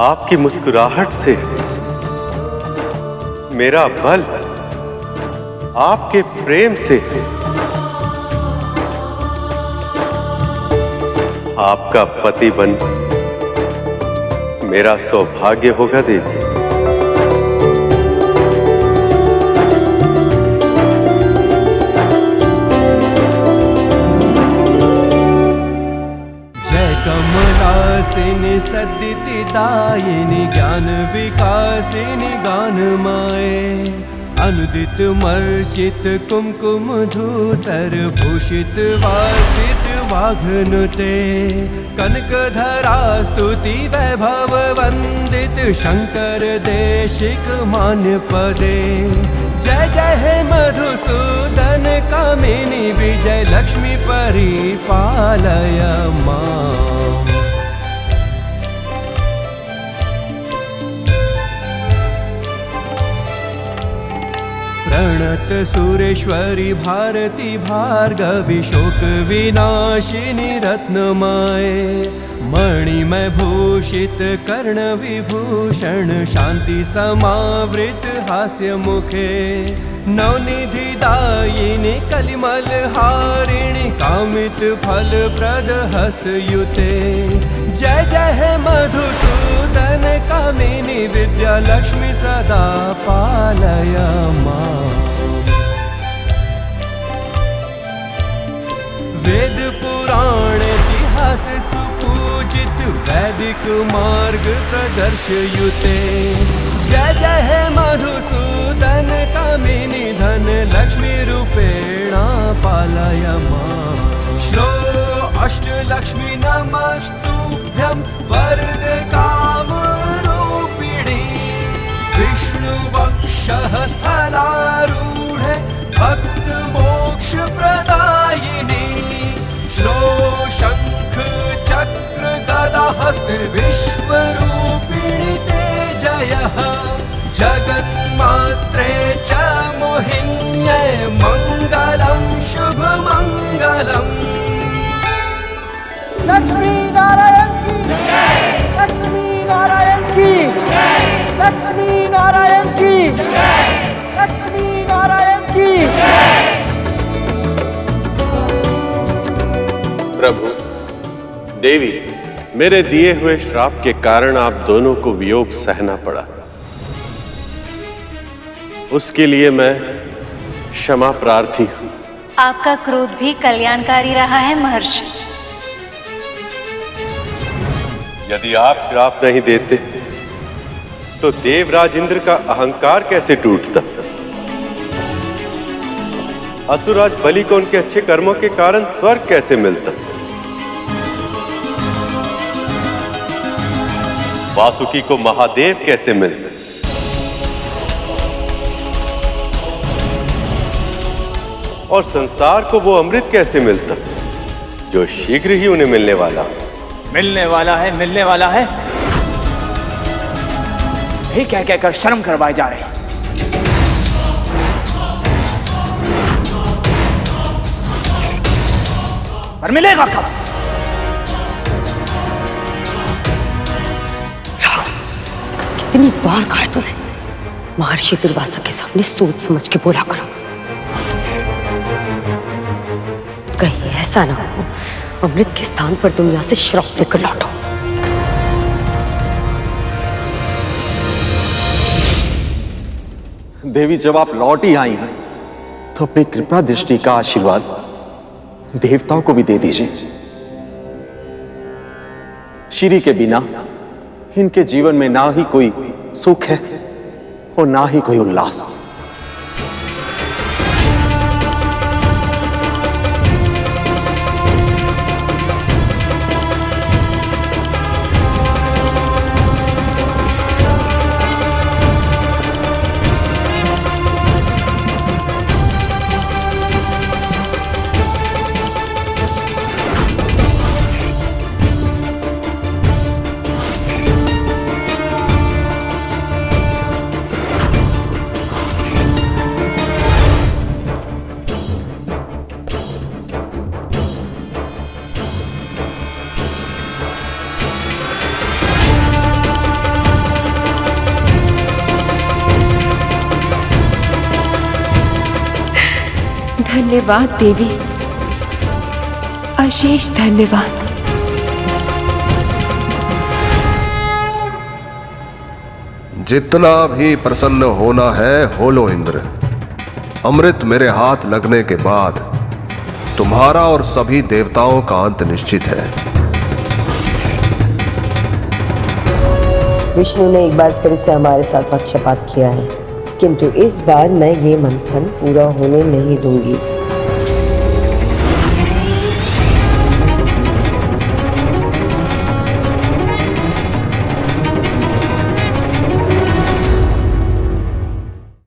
आपकी मुस्कुराहट से, मेरा बल आपके प्रेम से। आपका पति बन मेरा सौभाग्य होगा देवी। जय कमलासिनी सद्दिदायिनी ज्ञान विकासिनी गान माए। अनुदित मर्चित कुमकुम धूसर भूषित वासित वाघनुते। कनकधरा स्तुति वैभव वंदित शंकर देशिक मान्य पदे। जय जय हे मधुसूदन कामिनी विजय लक्ष्मी परिपालय मां। प्रणत सुरेश्वरी भारती भार्गवी शोक विनाशिनी रत्नमाए। मणिमय भूषित कर्ण विभूषण शांति समावृत हास्य मुखे। नवनिधि दायिनी कलिमल हारिणी कामित फल प्रद हस्तयुते। जय जय हे मधुसूदन कामिनी विद्या लक्ष्मी सदा पालय मां। वेद पुराण इतिहास सुपूजित वैदिक मार्ग प्रदर्शयुते। जय जय हे मधुसूदन कामिनी धन लक्ष्मी रूपेणा पालय मां। श्लो अष्टलक्ष्मी नमस्तुभ्यं वरद काम रूपिणी। विष्णु वक्षः स्थलारूढ़ भक्त मोक्ष प्रदायिनी। श्लो शंख चक्र गदा हस्त विश्वरूपिणी ते जयः। जगन्मात्रे च मोहिन्यै मंगलम शुभ मंगलम। लक्ष्मी नारायण की जय। लक्ष्मी नारायण की जय। लक्ष्मी नारायण की जय। लक्ष्मी नारायण की जय। प्रभु, देवी, मेरे दिए हुए श्राप के कारण आप दोनों को वियोग सहना पड़ा। उसके लिए मैं क्षमा प्रार्थी हूं। आपका क्रोध भी कल्याणकारी रहा है महर्षि। यदि आप श्राप नहीं देते तो देवराज इंद्र का अहंकार कैसे टूटता? असुरराज बलि को उनके अच्छे कर्मों के कारण स्वर्ग कैसे मिलता? वासुकी को महादेव कैसे मिलते? और संसार को वो अमृत कैसे मिलता जो शीघ्र ही उन्हें मिलने वाला? मिलने वाला है, मिलने वाला है, यही कह कहकर शर्म करवाए जा रहे हैं। पर मिलेगा कब? कितनी बार कहा तूने महर्षि दुर्वासा के सामने सोच समझ के बोला करो, कहीं ऐसा ना हो अमृत के स्थान पर तुम यहां से श्राप लेकर लौटो। देवी, जब आप लौट ही आई हैं तो अपनी कृपा दृष्टि का आशीर्वाद देवताओं को भी दे दीजिए। श्री के बिना इनके जीवन में ना ही कोई सुख है और ना ही कोई उल्लास। धन्यवाद देवी, अशेष धन्यवाद। जितना भी प्रसन्न होना है हो लो इंद्र। अमृत मेरे हाथ लगने के बाद तुम्हारा और सभी देवताओं का अंत निश्चित है। विष्णु ने एक बार फिर से हमारे साथ पक्षपात किया है, किंतु इस बार मैं ये मंथन पूरा होने नहीं दूंगी।